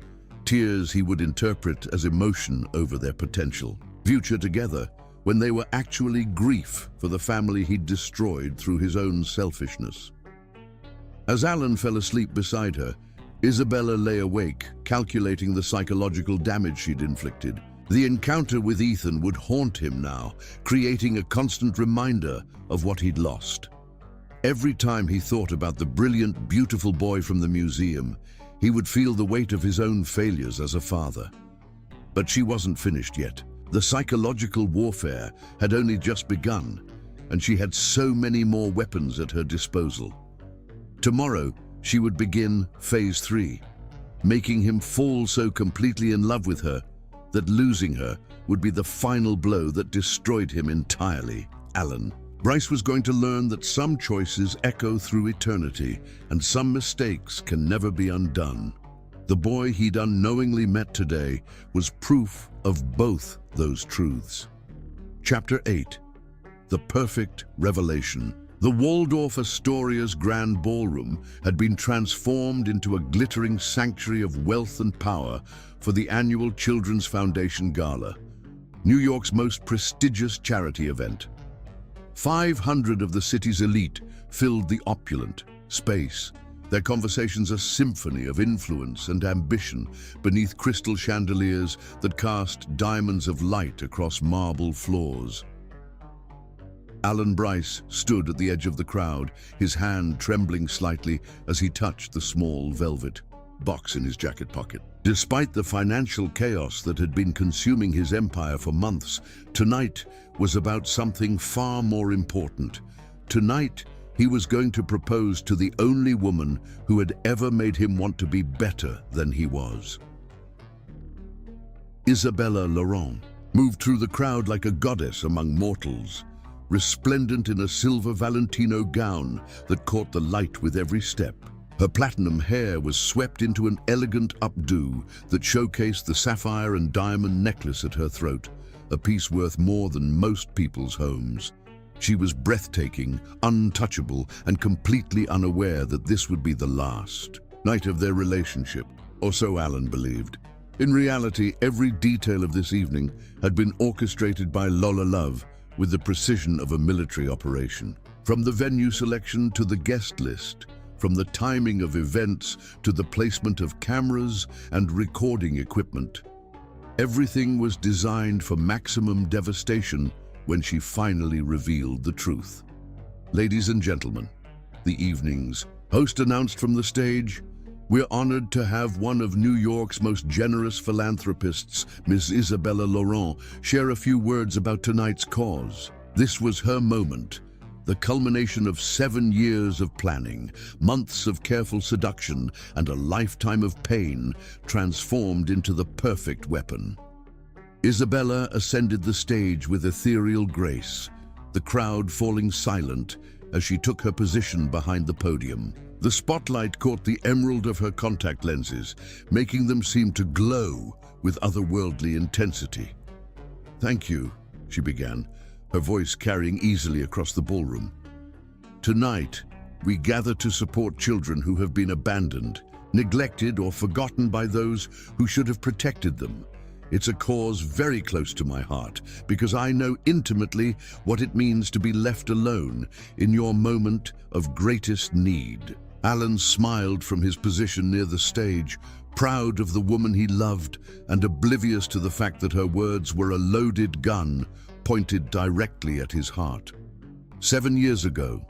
Tears he would interpret as emotion over their potential future together, when they were actually grief for the family he'd destroyed through his own selfishness. As Alan fell asleep beside her, Isabella lay awake, calculating the psychological damage she'd inflicted. The encounter with Ethan would haunt him now, creating a constant reminder of what he'd lost. Every time he thought about the brilliant, beautiful boy from the museum, he would feel the weight of his own failures as a father. But she wasn't finished yet. The psychological warfare had only just begun, and she had so many more weapons at her disposal. Tomorrow, she would begin phase 3, making him fall so completely in love with her that losing her would be the final blow that destroyed him entirely. Alan. Bryce was going to learn that some choices echo through eternity, and some mistakes can never be undone. The boy he'd unknowingly met today was proof of both those truths. Chapter 8. The Perfect Revelation. The Waldorf Astoria's grand ballroom had been transformed into a glittering sanctuary of wealth and power for the annual Children's Foundation Gala, New York's most prestigious charity event. 500 of the city's elite filled the opulent space, their conversations a symphony of influence and ambition beneath crystal chandeliers that cast diamonds of light across marble floors. Alan Bryce stood at the edge of the crowd, his hand trembling slightly as he touched the small velvet box in his jacket pocket. Despite the financial chaos that had been consuming his empire for months, tonight was about something far more important. Tonight, he was going to propose to the only woman who had ever made him want to be better than he was. Isabella Laurent moved through the crowd like a goddess among mortals, resplendent in a silver Valentino gown that caught the light with every step. Her platinum hair was swept into an elegant updo that showcased the sapphire and diamond necklace at her throat, a piece worth more than most people's homes. She was breathtaking, untouchable, and completely unaware that this would be the last night of their relationship, or so Alan believed. In reality, every detail of this evening had been orchestrated by Lola Love with the precision of a military operation. From the venue selection to the guest list, from the timing of events to the placement of cameras and recording equipment, everything was designed for maximum devastation when she finally revealed the truth. Ladies and gentlemen, the evening's host announced from the stage, "We're honored to have one of New York's most generous philanthropists, Ms. Isabella Laurent, share a few words about tonight's cause." This was her moment, the culmination of 7 years of planning, months of careful seduction, and a lifetime of pain transformed into the perfect weapon. Isabella ascended the stage with ethereal grace, the crowd falling silent as she took her position behind the podium. The spotlight caught the emerald of her contact lenses, making them seem to glow with otherworldly intensity. "Thank you," she began, her voice carrying easily across the ballroom. "Tonight, we gather to support children who have been abandoned, neglected, or forgotten by those who should have protected them. It's a cause very close to my heart because I know intimately what it means to be left alone in your moment of greatest need." Alan smiled from his position near the stage, proud of the woman he loved and oblivious to the fact that her words were a loaded gun pointed directly at his heart. 7 years ago,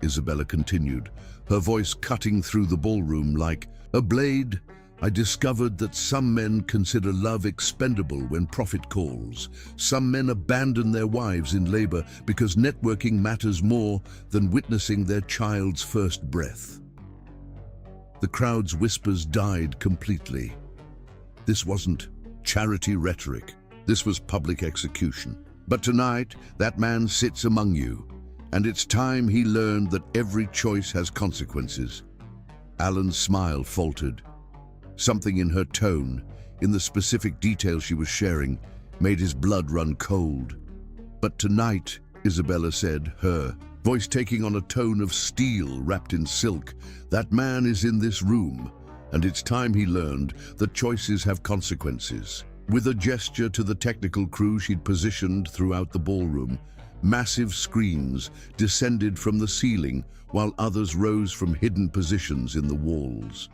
Isabella continued, her voice cutting through the ballroom like a blade, I discovered that some men consider love expendable when profit calls. Some men abandon their wives in labor because networking matters more than witnessing their child's first breath. The crowd's whispers died completely. This wasn't charity rhetoric. This was public execution. But tonight, that man sits among you, and it's time he learned that every choice has consequences. Alan's smile faltered. Something in her tone, in the specific details she was sharing, made his blood run cold. But tonight, Isabella said, her voice taking on a tone of steel wrapped in silk, that man is in this room, and it's time he learned that choices have consequences. With a gesture to the technical crew she'd positioned throughout the ballroom, massive screens descended from the ceiling while others rose from hidden positions in the walls.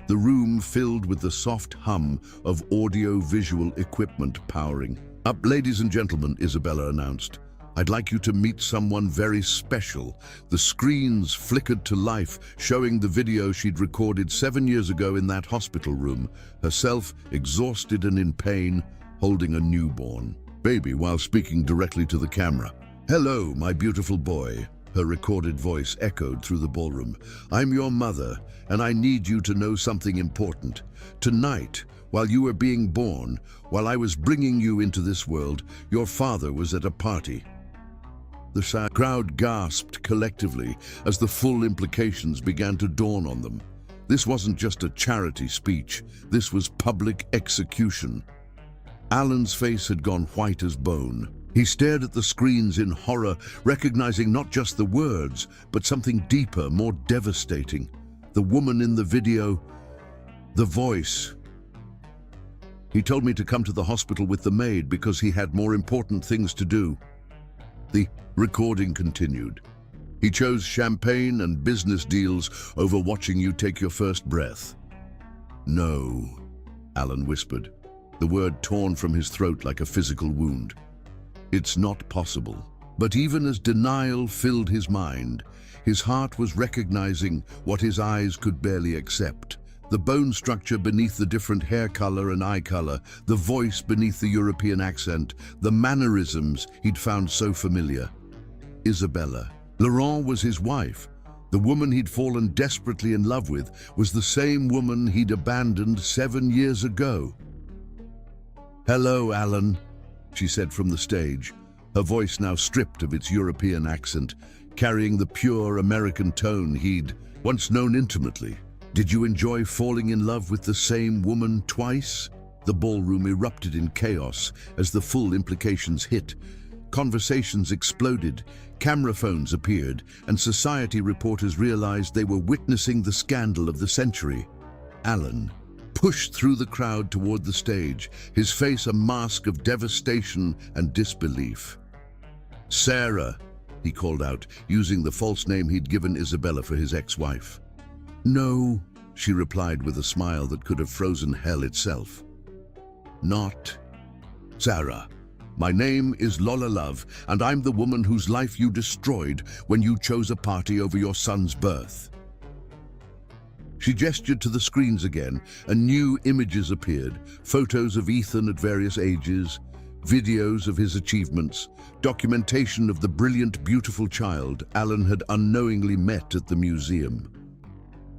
The room filled with the soft hum of audio-visual equipment powering up. Ladies and gentlemen, Isabella announced, I'd like you to meet someone very special. The screens flickered to life, showing the video she'd recorded 7 years ago in that hospital room, herself exhausted and in pain, holding a newborn baby while speaking directly to the camera. Hello, my beautiful boy. Her recorded voice echoed through the ballroom. I'm your mother, and I need you to know something important. Tonight, while you were being born, while I was bringing you into this world, your father was at a party. The crowd gasped collectively as the full implications began to dawn on them. This wasn't just a charity speech, this was public execution. Alan's face had gone white as bone. He stared at the screens in horror, recognizing not just the words, but something deeper, more devastating. The woman in the video, the voice. He told me to come to the hospital with the maid because he had more important things to do. The recording continued. He chose champagne and business deals over watching you take your first breath. No, Alan whispered, the word torn from his throat like a physical wound. It's not possible. But even as denial filled his mind, his heart was recognizing what his eyes could barely accept. The bone structure beneath the different hair color and eye color, the voice beneath the European accent, the mannerisms he'd found so familiar. Isabella. Laurent was his wife. The woman he'd fallen desperately in love with was the same woman he'd abandoned 7 years ago. Hello, Alan, she said from the stage, her voice now stripped of its European accent, carrying the pure American tone he'd once known intimately. Did you enjoy falling in love with the same woman twice? The ballroom erupted in chaos as the full implications hit. Conversations exploded, camera phones appeared, and society reporters realized they were witnessing the scandal of the century. Alan pushed through the crowd toward the stage, his face a mask of devastation and disbelief. Sarah, he called out, using the false name he'd given Isabella for his ex-wife. No, she replied with a smile that could have frozen hell itself. Not Sarah. My name is Lola Love, and I'm the woman whose life you destroyed when you chose a party over your son's birth. She gestured to the screens again, and new images appeared, photos of Ethan at various ages, videos of his achievements, documentation of the brilliant, beautiful child Alan had unknowingly met at the museum.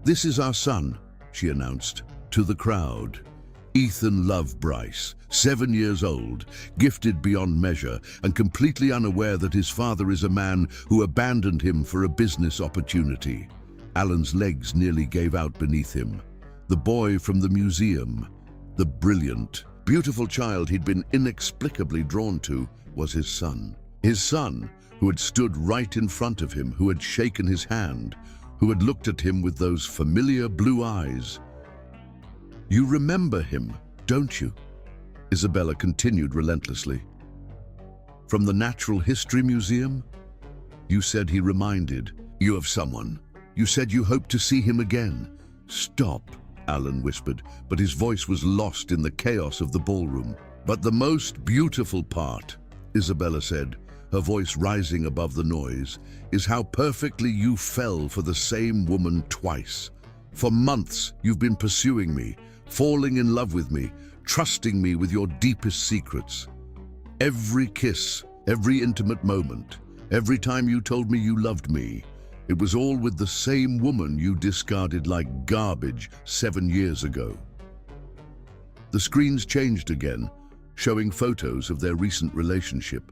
This is our son, she announced to the crowd. Ethan Love Bryce, 7 years old, gifted beyond measure and completely unaware that his father is a man who abandoned him for a business opportunity. Alan's legs nearly gave out beneath him. The boy from the museum, the brilliant, beautiful child he'd been inexplicably drawn to, was his son. His son, who had stood right in front of him, who had shaken his hand, who had looked at him with those familiar blue eyes. You remember him, don't you? Isabella continued relentlessly. From the Natural History Museum? You said he reminded you of someone. You said you hoped to see him again. Stop, Alan whispered, but his voice was lost in the chaos of the ballroom. But the most beautiful part, Isabella said, her voice rising above the noise, is how perfectly you fell for the same woman twice. For months, you've been pursuing me, falling in love with me, trusting me with your deepest secrets. Every kiss, every intimate moment, every time you told me you loved me, it was all with the same woman you discarded like garbage 7 years ago. The screens changed again, showing photos of their recent relationship.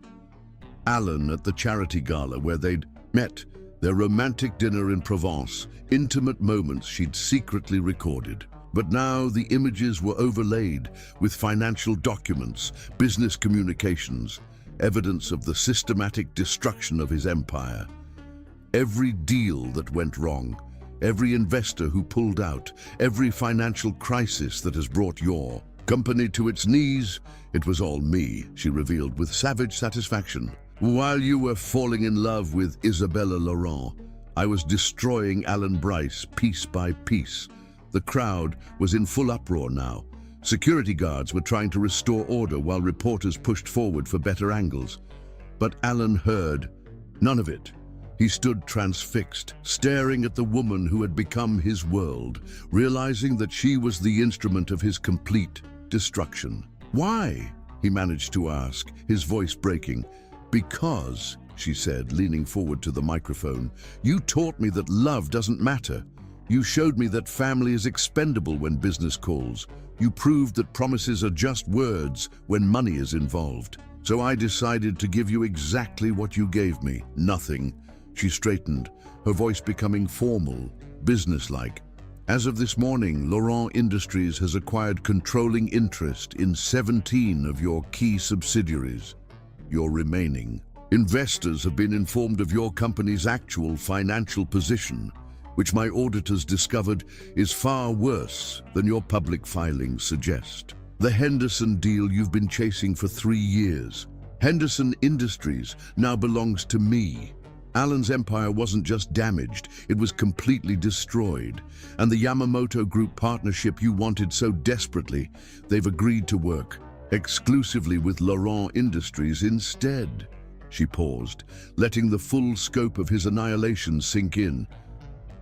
Alan at the charity gala where they'd met, their romantic dinner in Provence, intimate moments she'd secretly recorded. But now the images were overlaid with financial documents, business communications, evidence of the systematic destruction of his empire. Every deal that went wrong, every investor who pulled out, every financial crisis that has brought your company to its knees, it was all me, she revealed with savage satisfaction. While you were falling in love with Isabella Laurent, I was destroying Alan Bryce piece by piece. The crowd was in full uproar now. Security guards were trying to restore order while reporters pushed forward for better angles. But Alan heard none of it. He stood transfixed, staring at the woman who had become his world, realizing that she was the instrument of his complete destruction. Why? He managed to ask, his voice breaking. Because, she said, leaning forward to the microphone, you taught me that love doesn't matter. You showed me that family is expendable when business calls. You proved that promises are just words when money is involved. So I decided to give you exactly what you gave me, nothing. She straightened, her voice becoming formal, businesslike. As of this morning, Laurent Industries has acquired controlling interest in 17 of your key subsidiaries. Your remaining investors have been informed of your company's actual financial position, which my auditors discovered is far worse than your public filings suggest. The Henderson deal you've been chasing for 3 years. Henderson Industries now belongs to me. Alan's empire wasn't just damaged, it was completely destroyed. And the Yamamoto Group partnership you wanted so desperately, they've agreed to work exclusively with Laurent Industries instead. She paused, letting the full scope of his annihilation sink in.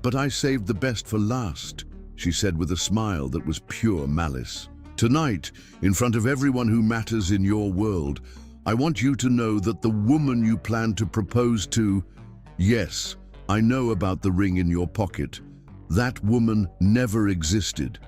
But I saved the best for last, she said with a smile that was pure malice. Tonight, in front of everyone who matters in your world, I want you to know that the woman you plan to propose to, yes, I know about the ring in your pocket. That woman never existed.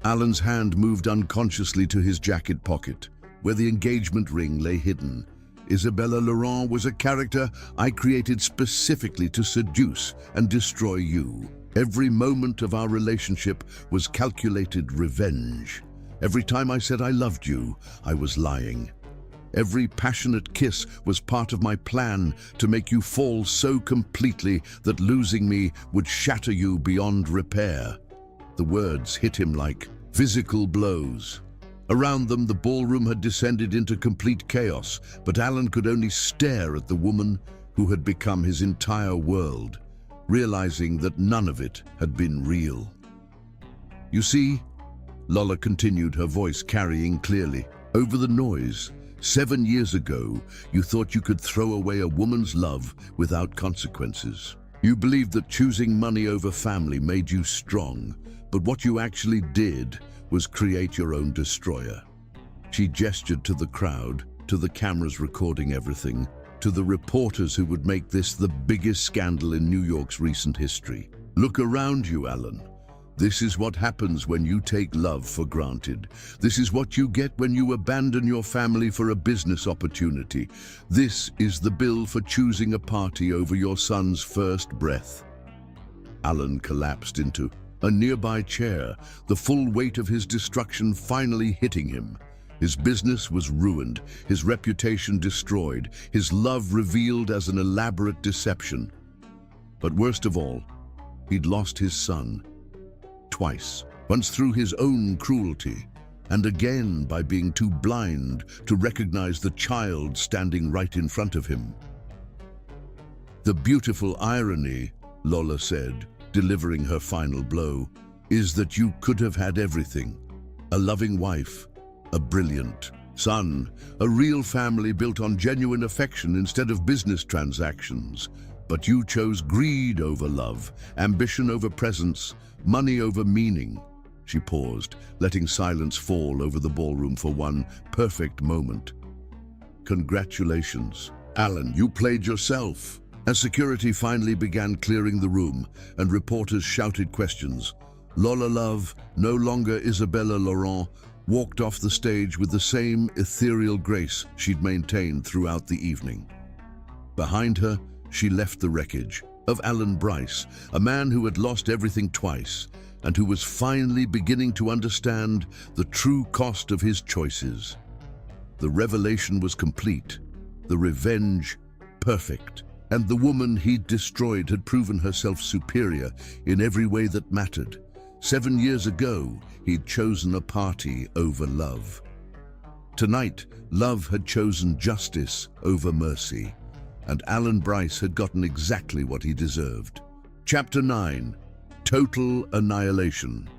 Alan's hand moved unconsciously to his jacket pocket, where the engagement ring lay hidden. Isabella Laurent was a character I created specifically to seduce and destroy you. Every moment of our relationship was calculated revenge. Every time I said I loved you, I was lying. Every passionate kiss was part of my plan to make you fall so completely that losing me would shatter you beyond repair. The words hit him like physical blows. Around them, the ballroom had descended into complete chaos, but Alan could only stare at the woman who had become his entire world, realizing that none of it had been real. You see, Lola continued, her voice carrying clearly over the noise, 7 years ago, you thought you could throw away a woman's love without consequences. You believed that choosing money over family made you strong, but what you actually did was create your own destroyer. She gestured to the crowd, to the cameras recording everything, to the reporters who would make this the biggest scandal in New York's recent history. Look around you, Alan. This is what happens when you take love for granted. This is what you get when you abandon your family for a business opportunity. This is the bill for choosing a party over your son's first breath. Alan collapsed into a nearby chair, the full weight of his destruction finally hitting him. His business was ruined, his reputation destroyed, his love revealed as an elaborate deception. But worst of all, he'd lost his son. Twice. Once through his own cruelty, and again by being too blind to recognize the child standing right in front of him. The beautiful irony, Lola said, delivering her final blow, is that you could have had everything. A loving wife, a brilliant Son, a real family built on genuine affection instead of business transactions. But you chose greed over love, ambition over presence, money over meaning. She paused, letting silence fall over the ballroom for one perfect moment. Congratulations, Alan, you played yourself. As security finally began clearing the room and reporters shouted questions, Lola Love, no longer Isabella Laurent, walked off the stage with the same ethereal grace she'd maintained throughout the evening. Behind her, she left the wreckage of Alan Bryce, a man who had lost everything twice and who was finally beginning to understand the true cost of his choices. The revelation was complete, the revenge perfect, and the woman he'd destroyed had proven herself superior in every way that mattered. 7 years ago, he'd chosen a party over love. Tonight, love had chosen justice over mercy, and Alan Bryce had gotten exactly what he deserved. Chapter 9. Total Annihilation.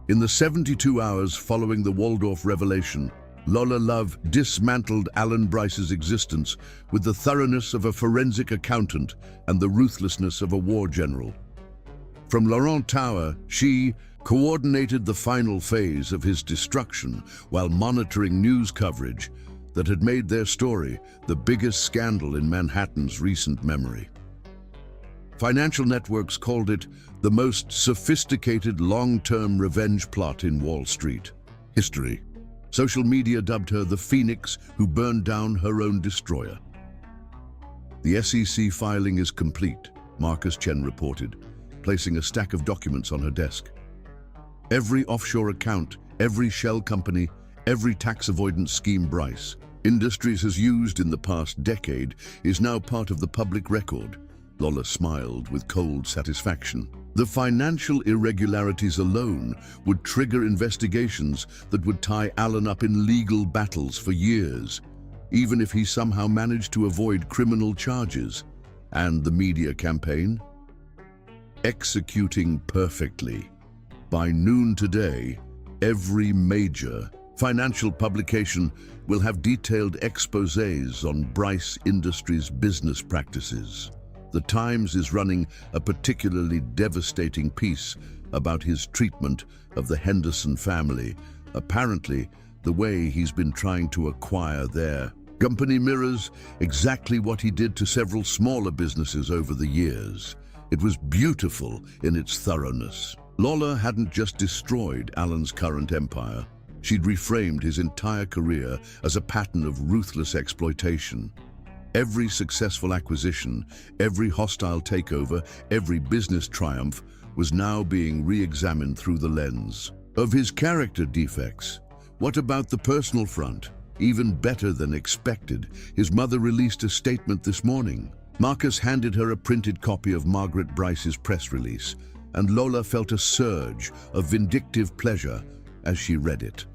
In the 72 hours following the Waldorf revelation, Lola Love dismantled Alan Bryce's existence with the thoroughness of a forensic accountant and the ruthlessness of a war general. From Laurent Tower, she coordinated the final phase of his destruction while monitoring news coverage that had made their story the biggest scandal in Manhattan's recent memory. Financial networks called it the most sophisticated long-term revenge plot in Wall Street history. Social media dubbed her the Phoenix who burned down her own destroyer. The SEC filing is complete, Marcus Chen reported, placing a stack of documents on her desk. Every offshore account, every shell company, every tax avoidance scheme Bryce Industries has used in the past decade is now part of the public record. Lola smiled with cold satisfaction. The financial irregularities alone would trigger investigations that would tie Alan up in legal battles for years, even if he somehow managed to avoid criminal charges. And the media campaign? Executing perfectly. By noon today, every major financial publication will have detailed exposés on Bryce Industries' business practices. The Times is running a particularly devastating piece about his treatment of the Henderson family, apparently the way he's been trying to acquire their company mirrors exactly what he did to several smaller businesses over the years. It was beautiful in its thoroughness. Lola hadn't just destroyed Alan's current empire. She'd reframed his entire career as a pattern of ruthless exploitation. Every successful acquisition, every hostile takeover, every business triumph was now being re-examined through the lens of his character defects. What about the personal front? Even better than expected, his mother released a statement this morning. Marcus handed her a printed copy of Margaret Bryce's press release, and Lola felt a surge of vindictive pleasure as she read it.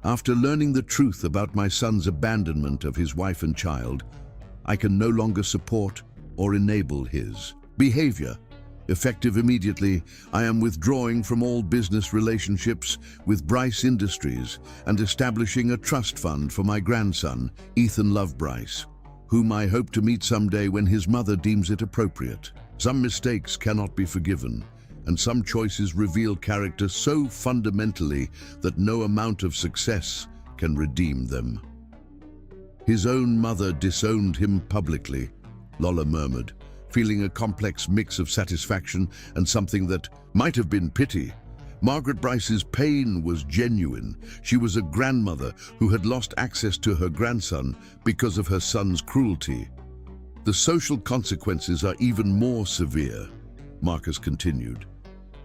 After learning the truth about my son's abandonment of his wife and child, I can no longer support or enable his behavior. Effective immediately, I am withdrawing from all business relationships with Bryce Industries and establishing a trust fund for my grandson, Ethan Love Bryce, whom I hope to meet someday when his mother deems it appropriate. Some mistakes cannot be forgiven, and some choices reveal character so fundamentally that no amount of success can redeem them. His own mother disowned him publicly, Lola murmured, feeling a complex mix of satisfaction and something that might have been pity. Margaret Bryce's pain was genuine. She was a grandmother who had lost access to her grandson because of her son's cruelty. The social consequences are even more severe, Marcus continued.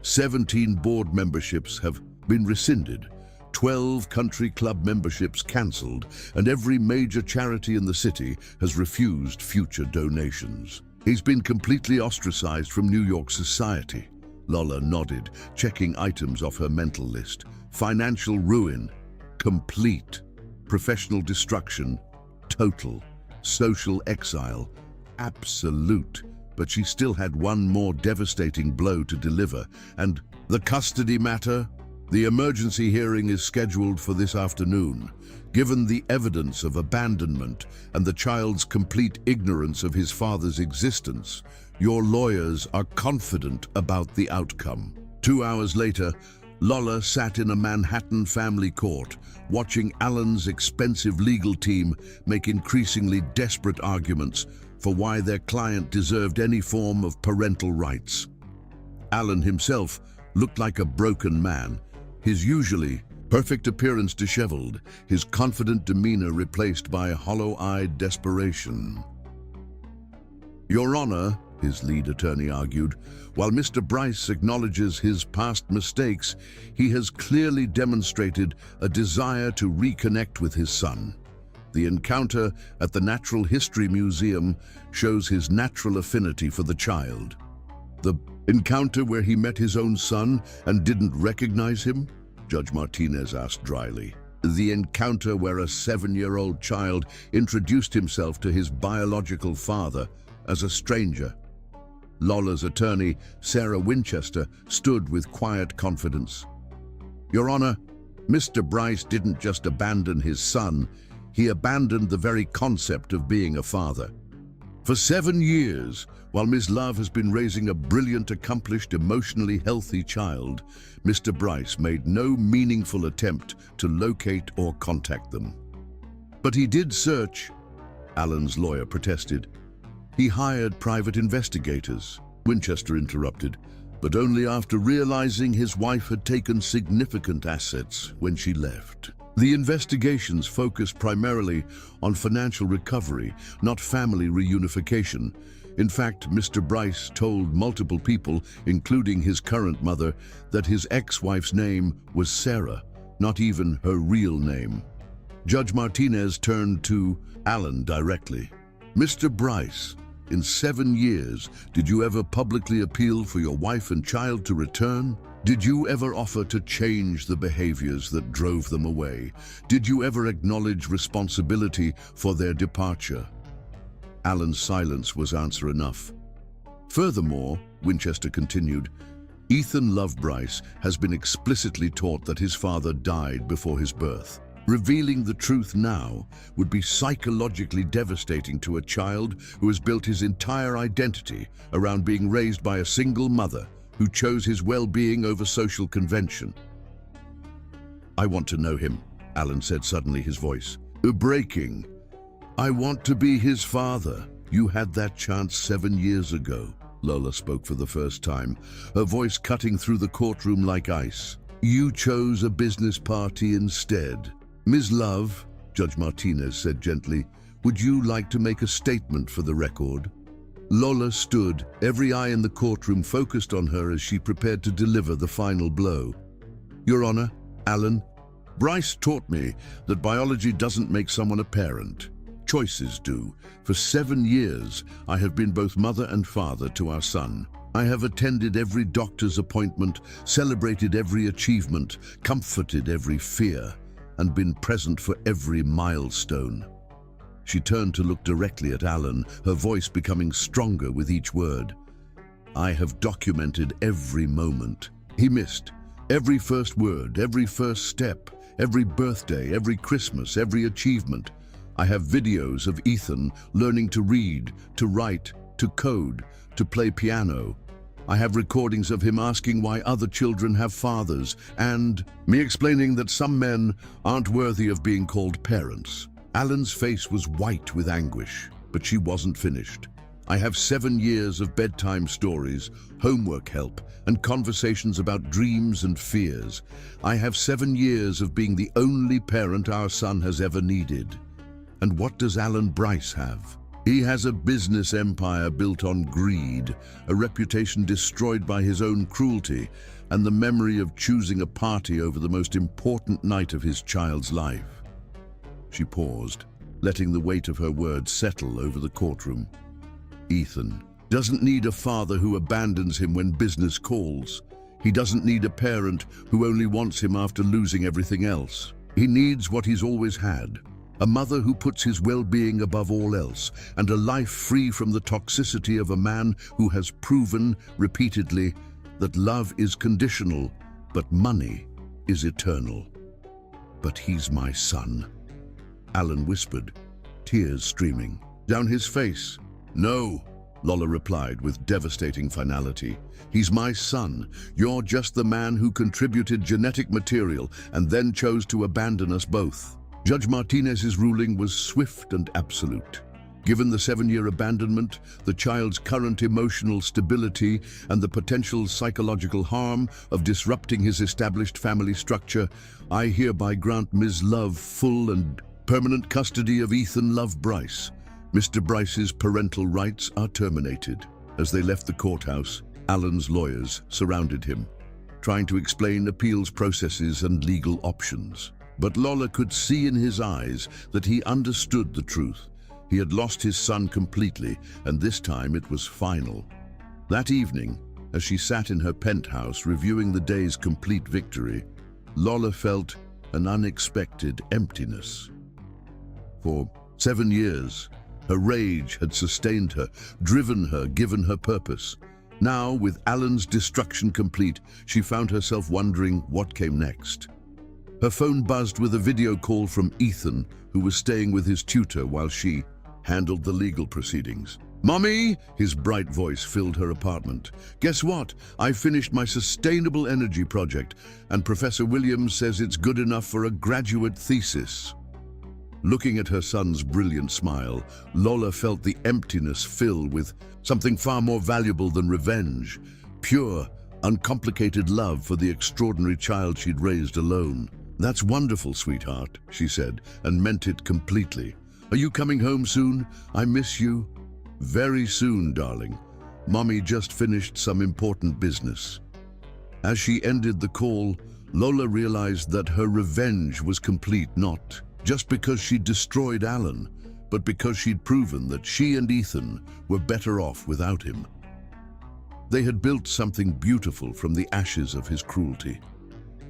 17 board memberships have been rescinded, 12 country club memberships cancelled, and every major charity in the city has refused future donations. He's been completely ostracized from New York society. Lola nodded, checking items off her mental list. Financial ruin, complete. Professional destruction, total. Social exile, absolute. But she still had one more devastating blow to deliver. And the custody matter? The emergency hearing is scheduled for this afternoon. Given the evidence of abandonment and the child's complete ignorance of his father's existence, your lawyers are confident about the outcome. 2 hours later, Lola sat in a Manhattan family court, watching Alan's expensive legal team make increasingly desperate arguments for why their client deserved any form of parental rights. Alan himself looked like a broken man, his usually perfect appearance disheveled, his confident demeanor replaced by hollow-eyed desperation. "Your Honor," his lead attorney argued, "while Mr. Bryce acknowledges his past mistakes, he has clearly demonstrated a desire to reconnect with his son. The encounter at the Natural History Museum shows his natural affinity for the child." "The encounter where he met his own son and didn't recognize him?" Judge Martinez asked dryly. "The encounter where a 7-year-old child introduced himself to his biological father as a stranger." Lola's attorney, Sarah Winchester, stood with quiet confidence. "Your Honor, Mr. Bryce didn't just abandon his son, he abandoned the very concept of being a father. For 7 years, while Ms. Love has been raising a brilliant, accomplished, emotionally healthy child, Mr. Bryce made no meaningful attempt to locate or contact them." "But he did search," Alan's lawyer protested. "He hired private investigators," Winchester interrupted, "but only after realizing his wife had taken significant assets when she left. The investigations focused primarily on financial recovery, not family reunification. In fact, Mr. Bryce told multiple people, including his current mother, that his ex-wife's name was Sarah, not even her real name." Judge Martinez turned to Alan directly. "Mr. Bryce, in 7 years, did you ever publicly appeal for your wife and child to return? Did you ever offer to change the behaviors that drove them away? Did you ever acknowledge responsibility for their departure?" Alan's silence was answer enough. "Furthermore," Winchester continued, "Ethan Love Bryce has been explicitly taught that his father died before his birth. Revealing the truth now would be psychologically devastating to a child who has built his entire identity around being raised by a single mother who chose his well-being over social convention." "I want to know him," Alan said suddenly, his voice breaking. "I want to be his father. You had that chance 7 years ago." Lola spoke for the first time, her voice cutting through the courtroom like ice. "You chose a business party instead. Ms. Love," Judge Martinez said gently, "would you like to make a statement for the record?" Lola stood, every eye in the courtroom focused on her as she prepared to deliver the final blow. "Your Honor, Alan, Bryce taught me that biology doesn't make someone a parent. Choices do. For 7 years, I have been both mother and father to our son. I have attended every doctor's appointment, celebrated every achievement, comforted every fear, and been present for every milestone." She turned to look directly at Alan, her voice becoming stronger with each word. "I have documented every moment he missed, every first word, every first step, every birthday, every Christmas, every achievement. I have videos of Ethan learning to read, to write, to code, to play piano. I have recordings of him asking why other children have fathers, and me explaining that some men aren't worthy of being called parents." Alan's face was white with anguish, but she wasn't finished. "I have 7 years of bedtime stories, homework help, and conversations about dreams and fears. I have 7 years of being the only parent our son has ever needed." And what does Alan Bryce have? He has a business empire built on greed, a reputation destroyed by his own cruelty, and the memory of choosing a party over the most important night of his child's life. She paused, letting the weight of her words settle over the courtroom. "Ethan doesn't need a father who abandons him when business calls. He doesn't need a parent who only wants him after losing everything else. He needs what he's always had, a mother who puts his well-being above all else, and a life free from the toxicity of a man who has proven repeatedly that love is conditional, but money is eternal. But he's my son, Alan whispered, tears streaming down his face. No, Lola replied with devastating finality. He's my son. You're just the man who contributed genetic material and then chose to abandon us both. Judge Martinez's ruling was swift and absolute. Given the 7-year abandonment, the child's current emotional stability, and the potential psychological harm of disrupting his established family structure, I hereby grant Ms. Love full and permanent custody of Ethan Love Bryce. Mr. Bryce's parental rights are terminated. As they left the courthouse, Alan's lawyers surrounded him, trying to explain appeals processes and legal options. But Lola could see in his eyes that he understood the truth. He had lost his son completely, and this time it was final. That evening, as she sat in her penthouse reviewing the day's complete victory, Lola felt an unexpected emptiness. For 7 years, her rage had sustained her, driven her, given her purpose. Now, with Alan's destruction complete, she found herself wondering what came next. Her phone buzzed with a video call from Ethan, who was staying with his tutor while she handled the legal proceedings. "Mommy!" His bright voice filled her apartment. "Guess what? I finished my sustainable energy project, and Professor Williams says it's good enough for a graduate thesis." Looking at her son's brilliant smile, Lola felt the emptiness fill with something far more valuable than revenge, pure, uncomplicated love for the extraordinary child she'd raised alone. "That's wonderful, sweetheart," she said, and meant it completely. "Are you coming home soon? I miss you." "Very soon, darling. Mommy just finished some important business." As she ended the call, Lola realized that her revenge was complete, not just because she'd destroyed Alan, but because she'd proven that she and Ethan were better off without him. They had built something beautiful from the ashes of his cruelty.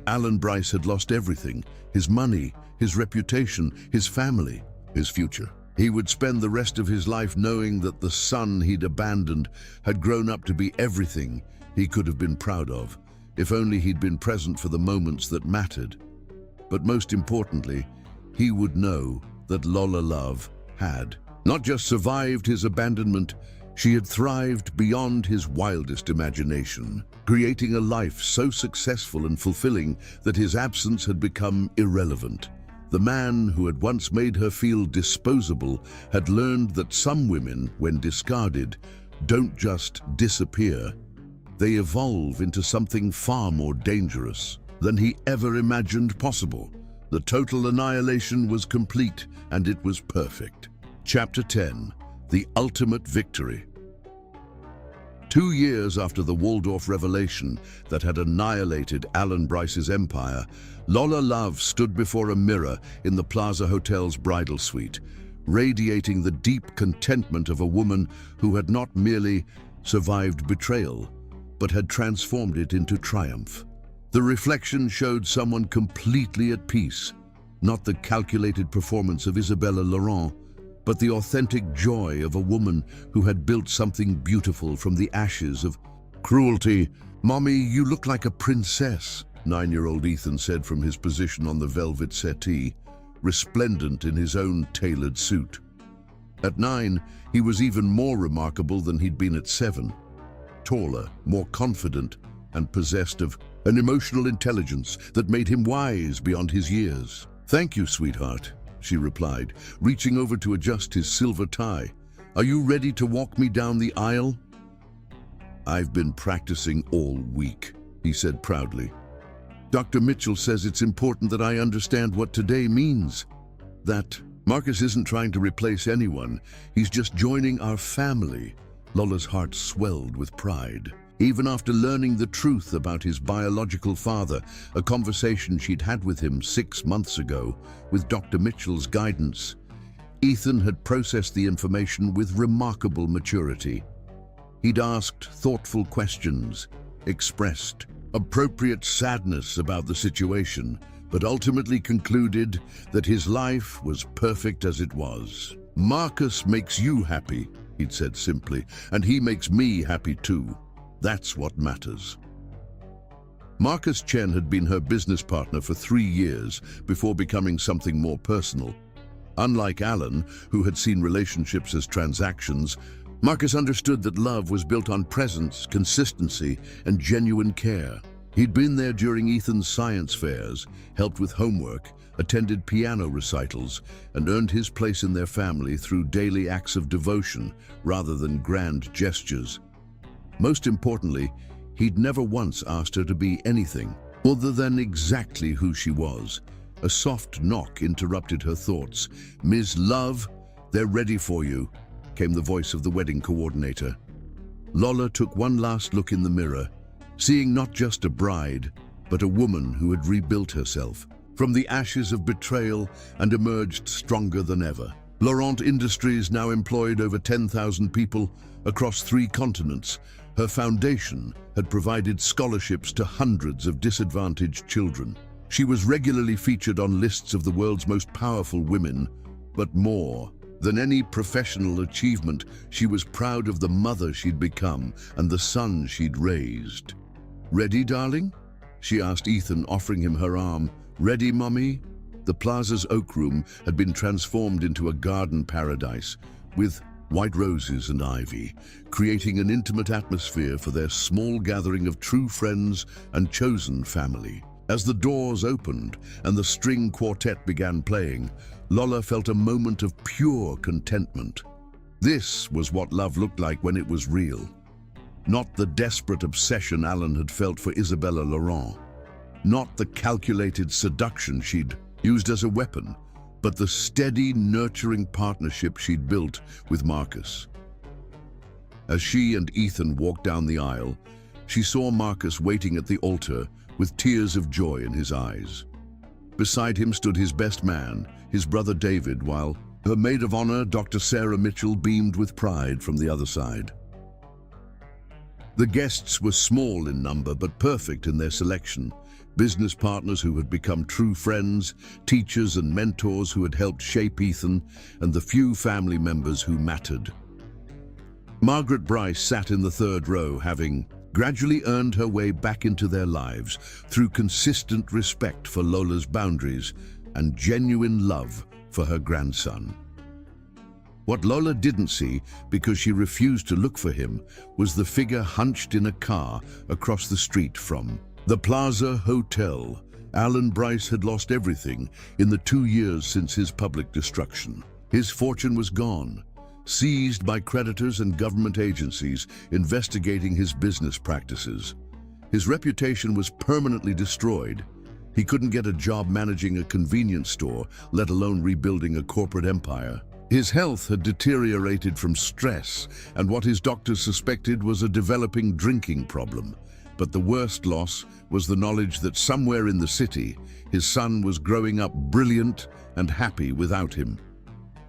Alan Bryce had lost everything: his money, his reputation, his family, his future. He would spend the rest of his life knowing that the son he'd abandoned had grown up to be everything he could have been proud of, if only he'd been present for the moments that mattered. But most importantly, he would know that Lola Love had not just survived his abandonment, she had thrived beyond his wildest imagination, creating a life so successful and fulfilling that his absence had become irrelevant. The man who had once made her feel disposable had learned that some women, when discarded, don't just disappear. They evolve into something far more dangerous than he ever imagined possible. The total annihilation was complete, and it was perfect. Chapter 10. The Ultimate Victory. 2 years after the Waldorf revelation that had annihilated Alan Bryce's empire, Lola Love stood before a mirror in the Plaza Hotel's bridal suite, radiating the deep contentment of a woman who had not merely survived betrayal, but had transformed it into triumph. The reflection showed someone completely at peace, not the calculated performance of Isabella Laurent, but the authentic joy of a woman who had built something beautiful from the ashes of cruelty. "Mommy, you look like a princess," 9-year-old Ethan said from his position on the velvet settee, resplendent in his own tailored suit. At 9, he was even more remarkable than he'd been at 7. Taller, more confident, and possessed of an emotional intelligence that made him wise beyond his years. "Thank you, sweetheart," she replied, reaching over to adjust his silver tie. "Are you ready to walk me down the aisle?" "I've been practicing all week," he said proudly. "Dr. Mitchell says it's important that I understand what today means. That Marcus isn't trying to replace anyone. He's just joining our family." Lola's heart swelled with pride. Even after learning the truth about his biological father, a conversation she'd had with him 6 months ago, with Dr. Mitchell's guidance, Ethan had processed the information with remarkable maturity. He'd asked thoughtful questions, expressed appropriate sadness about the situation, but ultimately concluded that his life was perfect as it was. "Marcus makes you happy," he'd said simply, "and he makes me happy too. That's what matters." Marcus Chen had been her business partner for 3 years before becoming something more personal. Unlike Alan, who had seen relationships as transactions, Marcus understood that love was built on presence, consistency, and genuine care. He'd been there during Ethan's science fairs, helped with homework, attended piano recitals, and earned his place in their family through daily acts of devotion rather than grand gestures. Most importantly, he'd never once asked her to be anything other than exactly who she was. A soft knock interrupted her thoughts. "Ms. Love, they're ready for you," came the voice of the wedding coordinator. Lola took one last look in the mirror, seeing not just a bride, but a woman who had rebuilt herself from the ashes of betrayal and emerged stronger than ever. Laurent Industries now employed over 10,000 people across 3 continents. Her foundation had provided scholarships to hundreds of disadvantaged children. She was regularly featured on lists of the world's most powerful women, but more than any professional achievement, she was proud of the mother she'd become and the son she'd raised. "Ready, darling?" she asked Ethan, offering him her arm. "Ready, Mommy?" The plaza's oak room had been transformed into a garden paradise, with white roses and ivy, creating an intimate atmosphere for their small gathering of true friends and chosen family. As the doors opened and the string quartet began playing, Lola felt a moment of pure contentment. This was what love looked like when it was real. Not the desperate obsession Alan had felt for Isabella Laurent. Not the calculated seduction she'd used as a weapon, but the steady, nurturing partnership she'd built with Marcus. As she and Ethan walked down the aisle, she saw Marcus waiting at the altar with tears of joy in his eyes. Beside him stood his best man, his brother David, while her maid of honor, Dr. Sarah Mitchell, beamed with pride from the other side. The guests were small in number but perfect in their selection. Business partners who had become true friends, teachers and mentors who had helped shape Ethan, and the few family members who mattered. Margaret Bryce sat in the 3rd row, having gradually earned her way back into their lives through consistent respect for Lola's boundaries and genuine love for her grandson. What Lola didn't see, because she refused to look for him, was the figure hunched in a car across the street from the Plaza Hotel. Alan Bryce had lost everything in the 2 years since his public destruction. His fortune was gone, seized by creditors and government agencies investigating his business practices. His reputation was permanently destroyed. He couldn't get a job managing a convenience store, let alone rebuilding a corporate empire. His health had deteriorated from stress, and what his doctors suspected was a developing drinking problem. But the worst loss was the knowledge that somewhere in the city, his son was growing up brilliant and happy without him.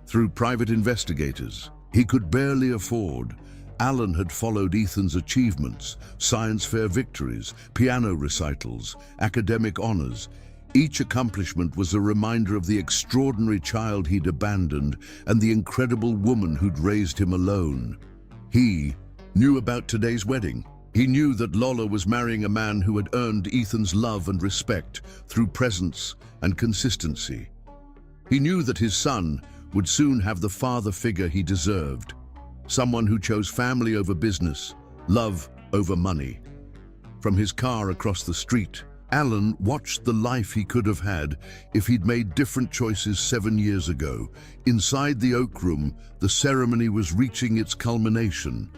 Through private investigators he could barely afford, Alan had followed Ethan's achievements, science fair victories, piano recitals, academic honors. Each accomplishment was a reminder of the extraordinary child he'd abandoned and the incredible woman who'd raised him alone. He knew about today's wedding. He knew that Lola was marrying a man who had earned Ethan's love and respect through presence and consistency. He knew that his son would soon have the father figure he deserved, someone who chose family over business, love over money. From his car across the street, Alan watched the life he could have had if he'd made different choices 7 years ago. Inside the oak room, the ceremony was reaching its culmination.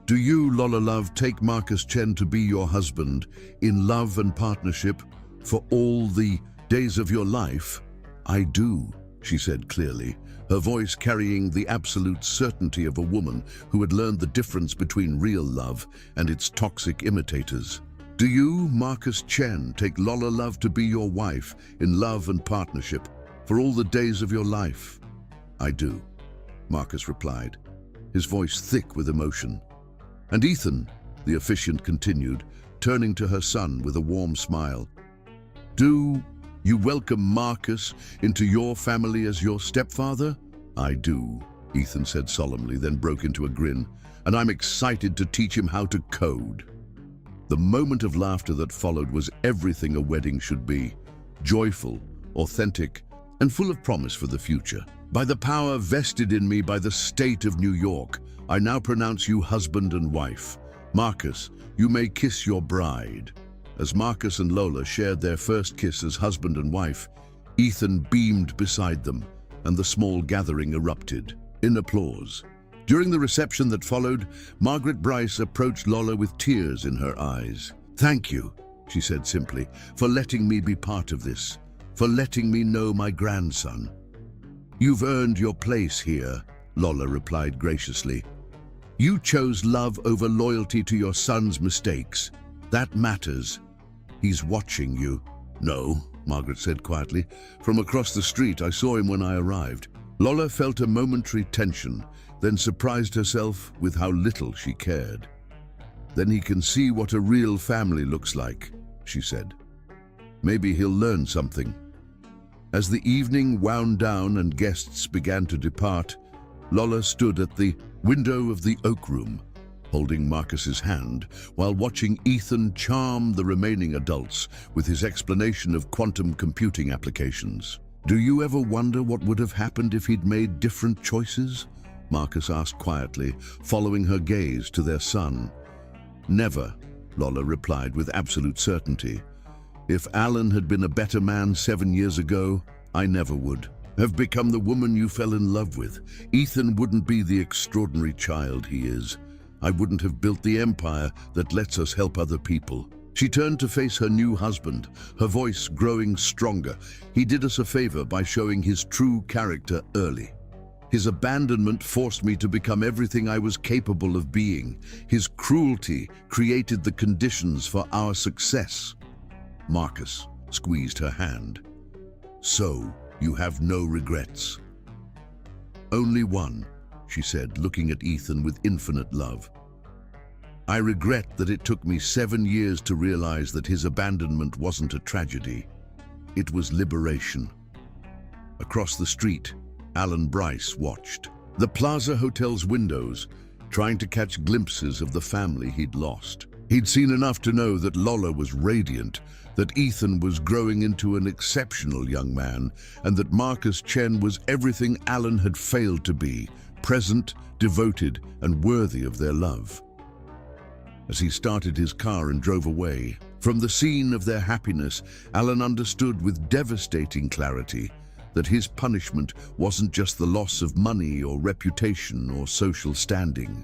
"Do you, Lola Love, take Marcus Chen to be your husband, in love and partnership, for all the days of your life?" "I do," she said clearly, her voice carrying the absolute certainty of a woman who had learned the difference between real love and its toxic imitators. "Do you, Marcus Chen, take Lola Love to be your wife, in love and partnership, for all the days of your life?" "I do," Marcus replied, his voice thick with emotion. "And Ethan," the officiant continued, turning to her son with a warm smile, "do you welcome Marcus into your family as your stepfather?" "I do," Ethan said solemnly, then broke into a grin. "And I'm excited to teach him how to code." The moment of laughter that followed was everything a wedding should be: joyful, authentic, and full of promise for the future. By the power vested in me by the state of New York, I now pronounce you husband and wife. Marcus, you may kiss your bride. As Marcus and Lola shared their first kiss as husband and wife, Ethan beamed beside them, and the small gathering erupted in applause. During the reception that followed, Margaret Bryce approached Lola with tears in her eyes. "Thank you," she said simply, "for letting me be part of this, for letting me know my grandson." "You've earned your place here," Lola replied graciously. "You chose love over loyalty to your son's mistakes. That matters. He's watching you." "No," Margaret said quietly. "From across the street, I saw him when I arrived." Lola felt a momentary tension, then surprised herself with how little she cared. "Then he can see what a real family looks like," she said. "Maybe he'll learn something." As the evening wound down and guests began to depart, Lola stood at the window of the Oak Room, holding Marcus's hand, while watching Ethan charm the remaining adults with his explanation of quantum computing applications. "Do you ever wonder what would have happened if he'd made different choices?" Marcus asked quietly, following her gaze to their son. "Never," Lola replied with absolute certainty. "If Alan had been a better man 7 years ago, I never would have become the woman you fell in love with. Ethan wouldn't be the extraordinary child he is. I wouldn't have built the empire that lets us help other people." She turned to face her new husband, her voice growing stronger. "He did us a favor by showing his true character early. His abandonment forced me to become everything I was capable of being. His cruelty created the conditions for our success." Marcus squeezed her hand. "So, you have no regrets?" "Only one," she said, looking at Ethan with infinite love. "I regret that it took me 7 years to realize that his abandonment wasn't a tragedy. It was liberation." Across the street, Alan Bryce watched the Plaza Hotel's windows, trying to catch glimpses of the family he'd lost. He'd seen enough to know that Lola was radiant, that Ethan was growing into an exceptional young man, and that Marcus Chen was everything Alan had failed to be: present, devoted, and worthy of their love. As he started his car and drove away from the scene of their happiness, Alan understood with devastating clarity that his punishment wasn't just the loss of money or reputation or social standing.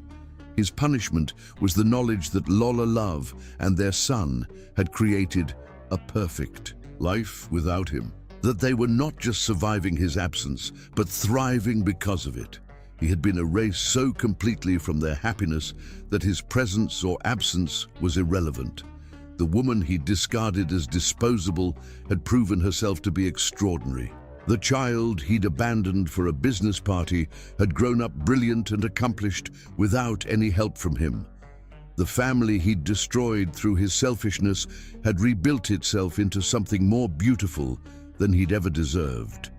His punishment was the knowledge that Lola Love and their son had created a perfect life without him. That they were not just surviving his absence, but thriving because of it. He had been erased so completely from their happiness that his presence or absence was irrelevant. The woman he discarded as disposable had proven herself to be extraordinary. The child he'd abandoned for a business party had grown up brilliant and accomplished without any help from him. The family he'd destroyed through his selfishness had rebuilt itself into something more beautiful than he'd ever deserved.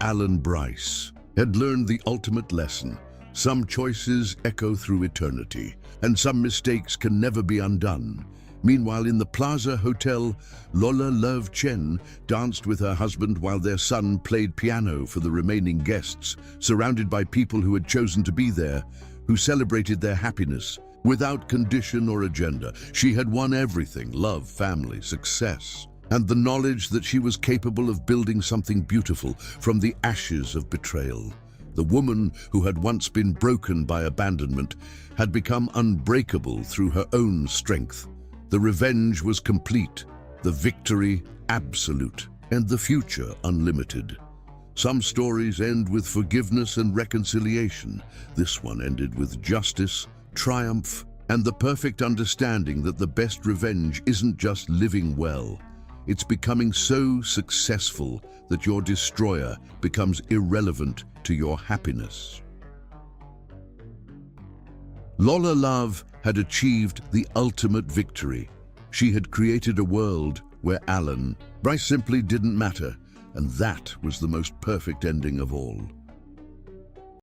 Alan Bryce had learned the ultimate lesson: some choices echo through eternity, and some mistakes can never be undone. Meanwhile, in the Plaza Hotel, Lola Love Chen danced with her husband while their son played piano for the remaining guests, surrounded by people who had chosen to be there, who celebrated their happiness without condition or agenda. She had won everything: love, family, success, and the knowledge that she was capable of building something beautiful from the ashes of betrayal. The woman who had once been broken by abandonment had become unbreakable through her own strength. The revenge was complete, the victory absolute, and the future unlimited. Some stories end with forgiveness and reconciliation. This one ended with justice, triumph, and the perfect understanding that the best revenge isn't just living well. It's becoming so successful that your destroyer becomes irrelevant to your happiness. Lola Love had achieved the ultimate victory. She had created a world where Alan Bryce simply didn't matter, and that was the most perfect ending of all.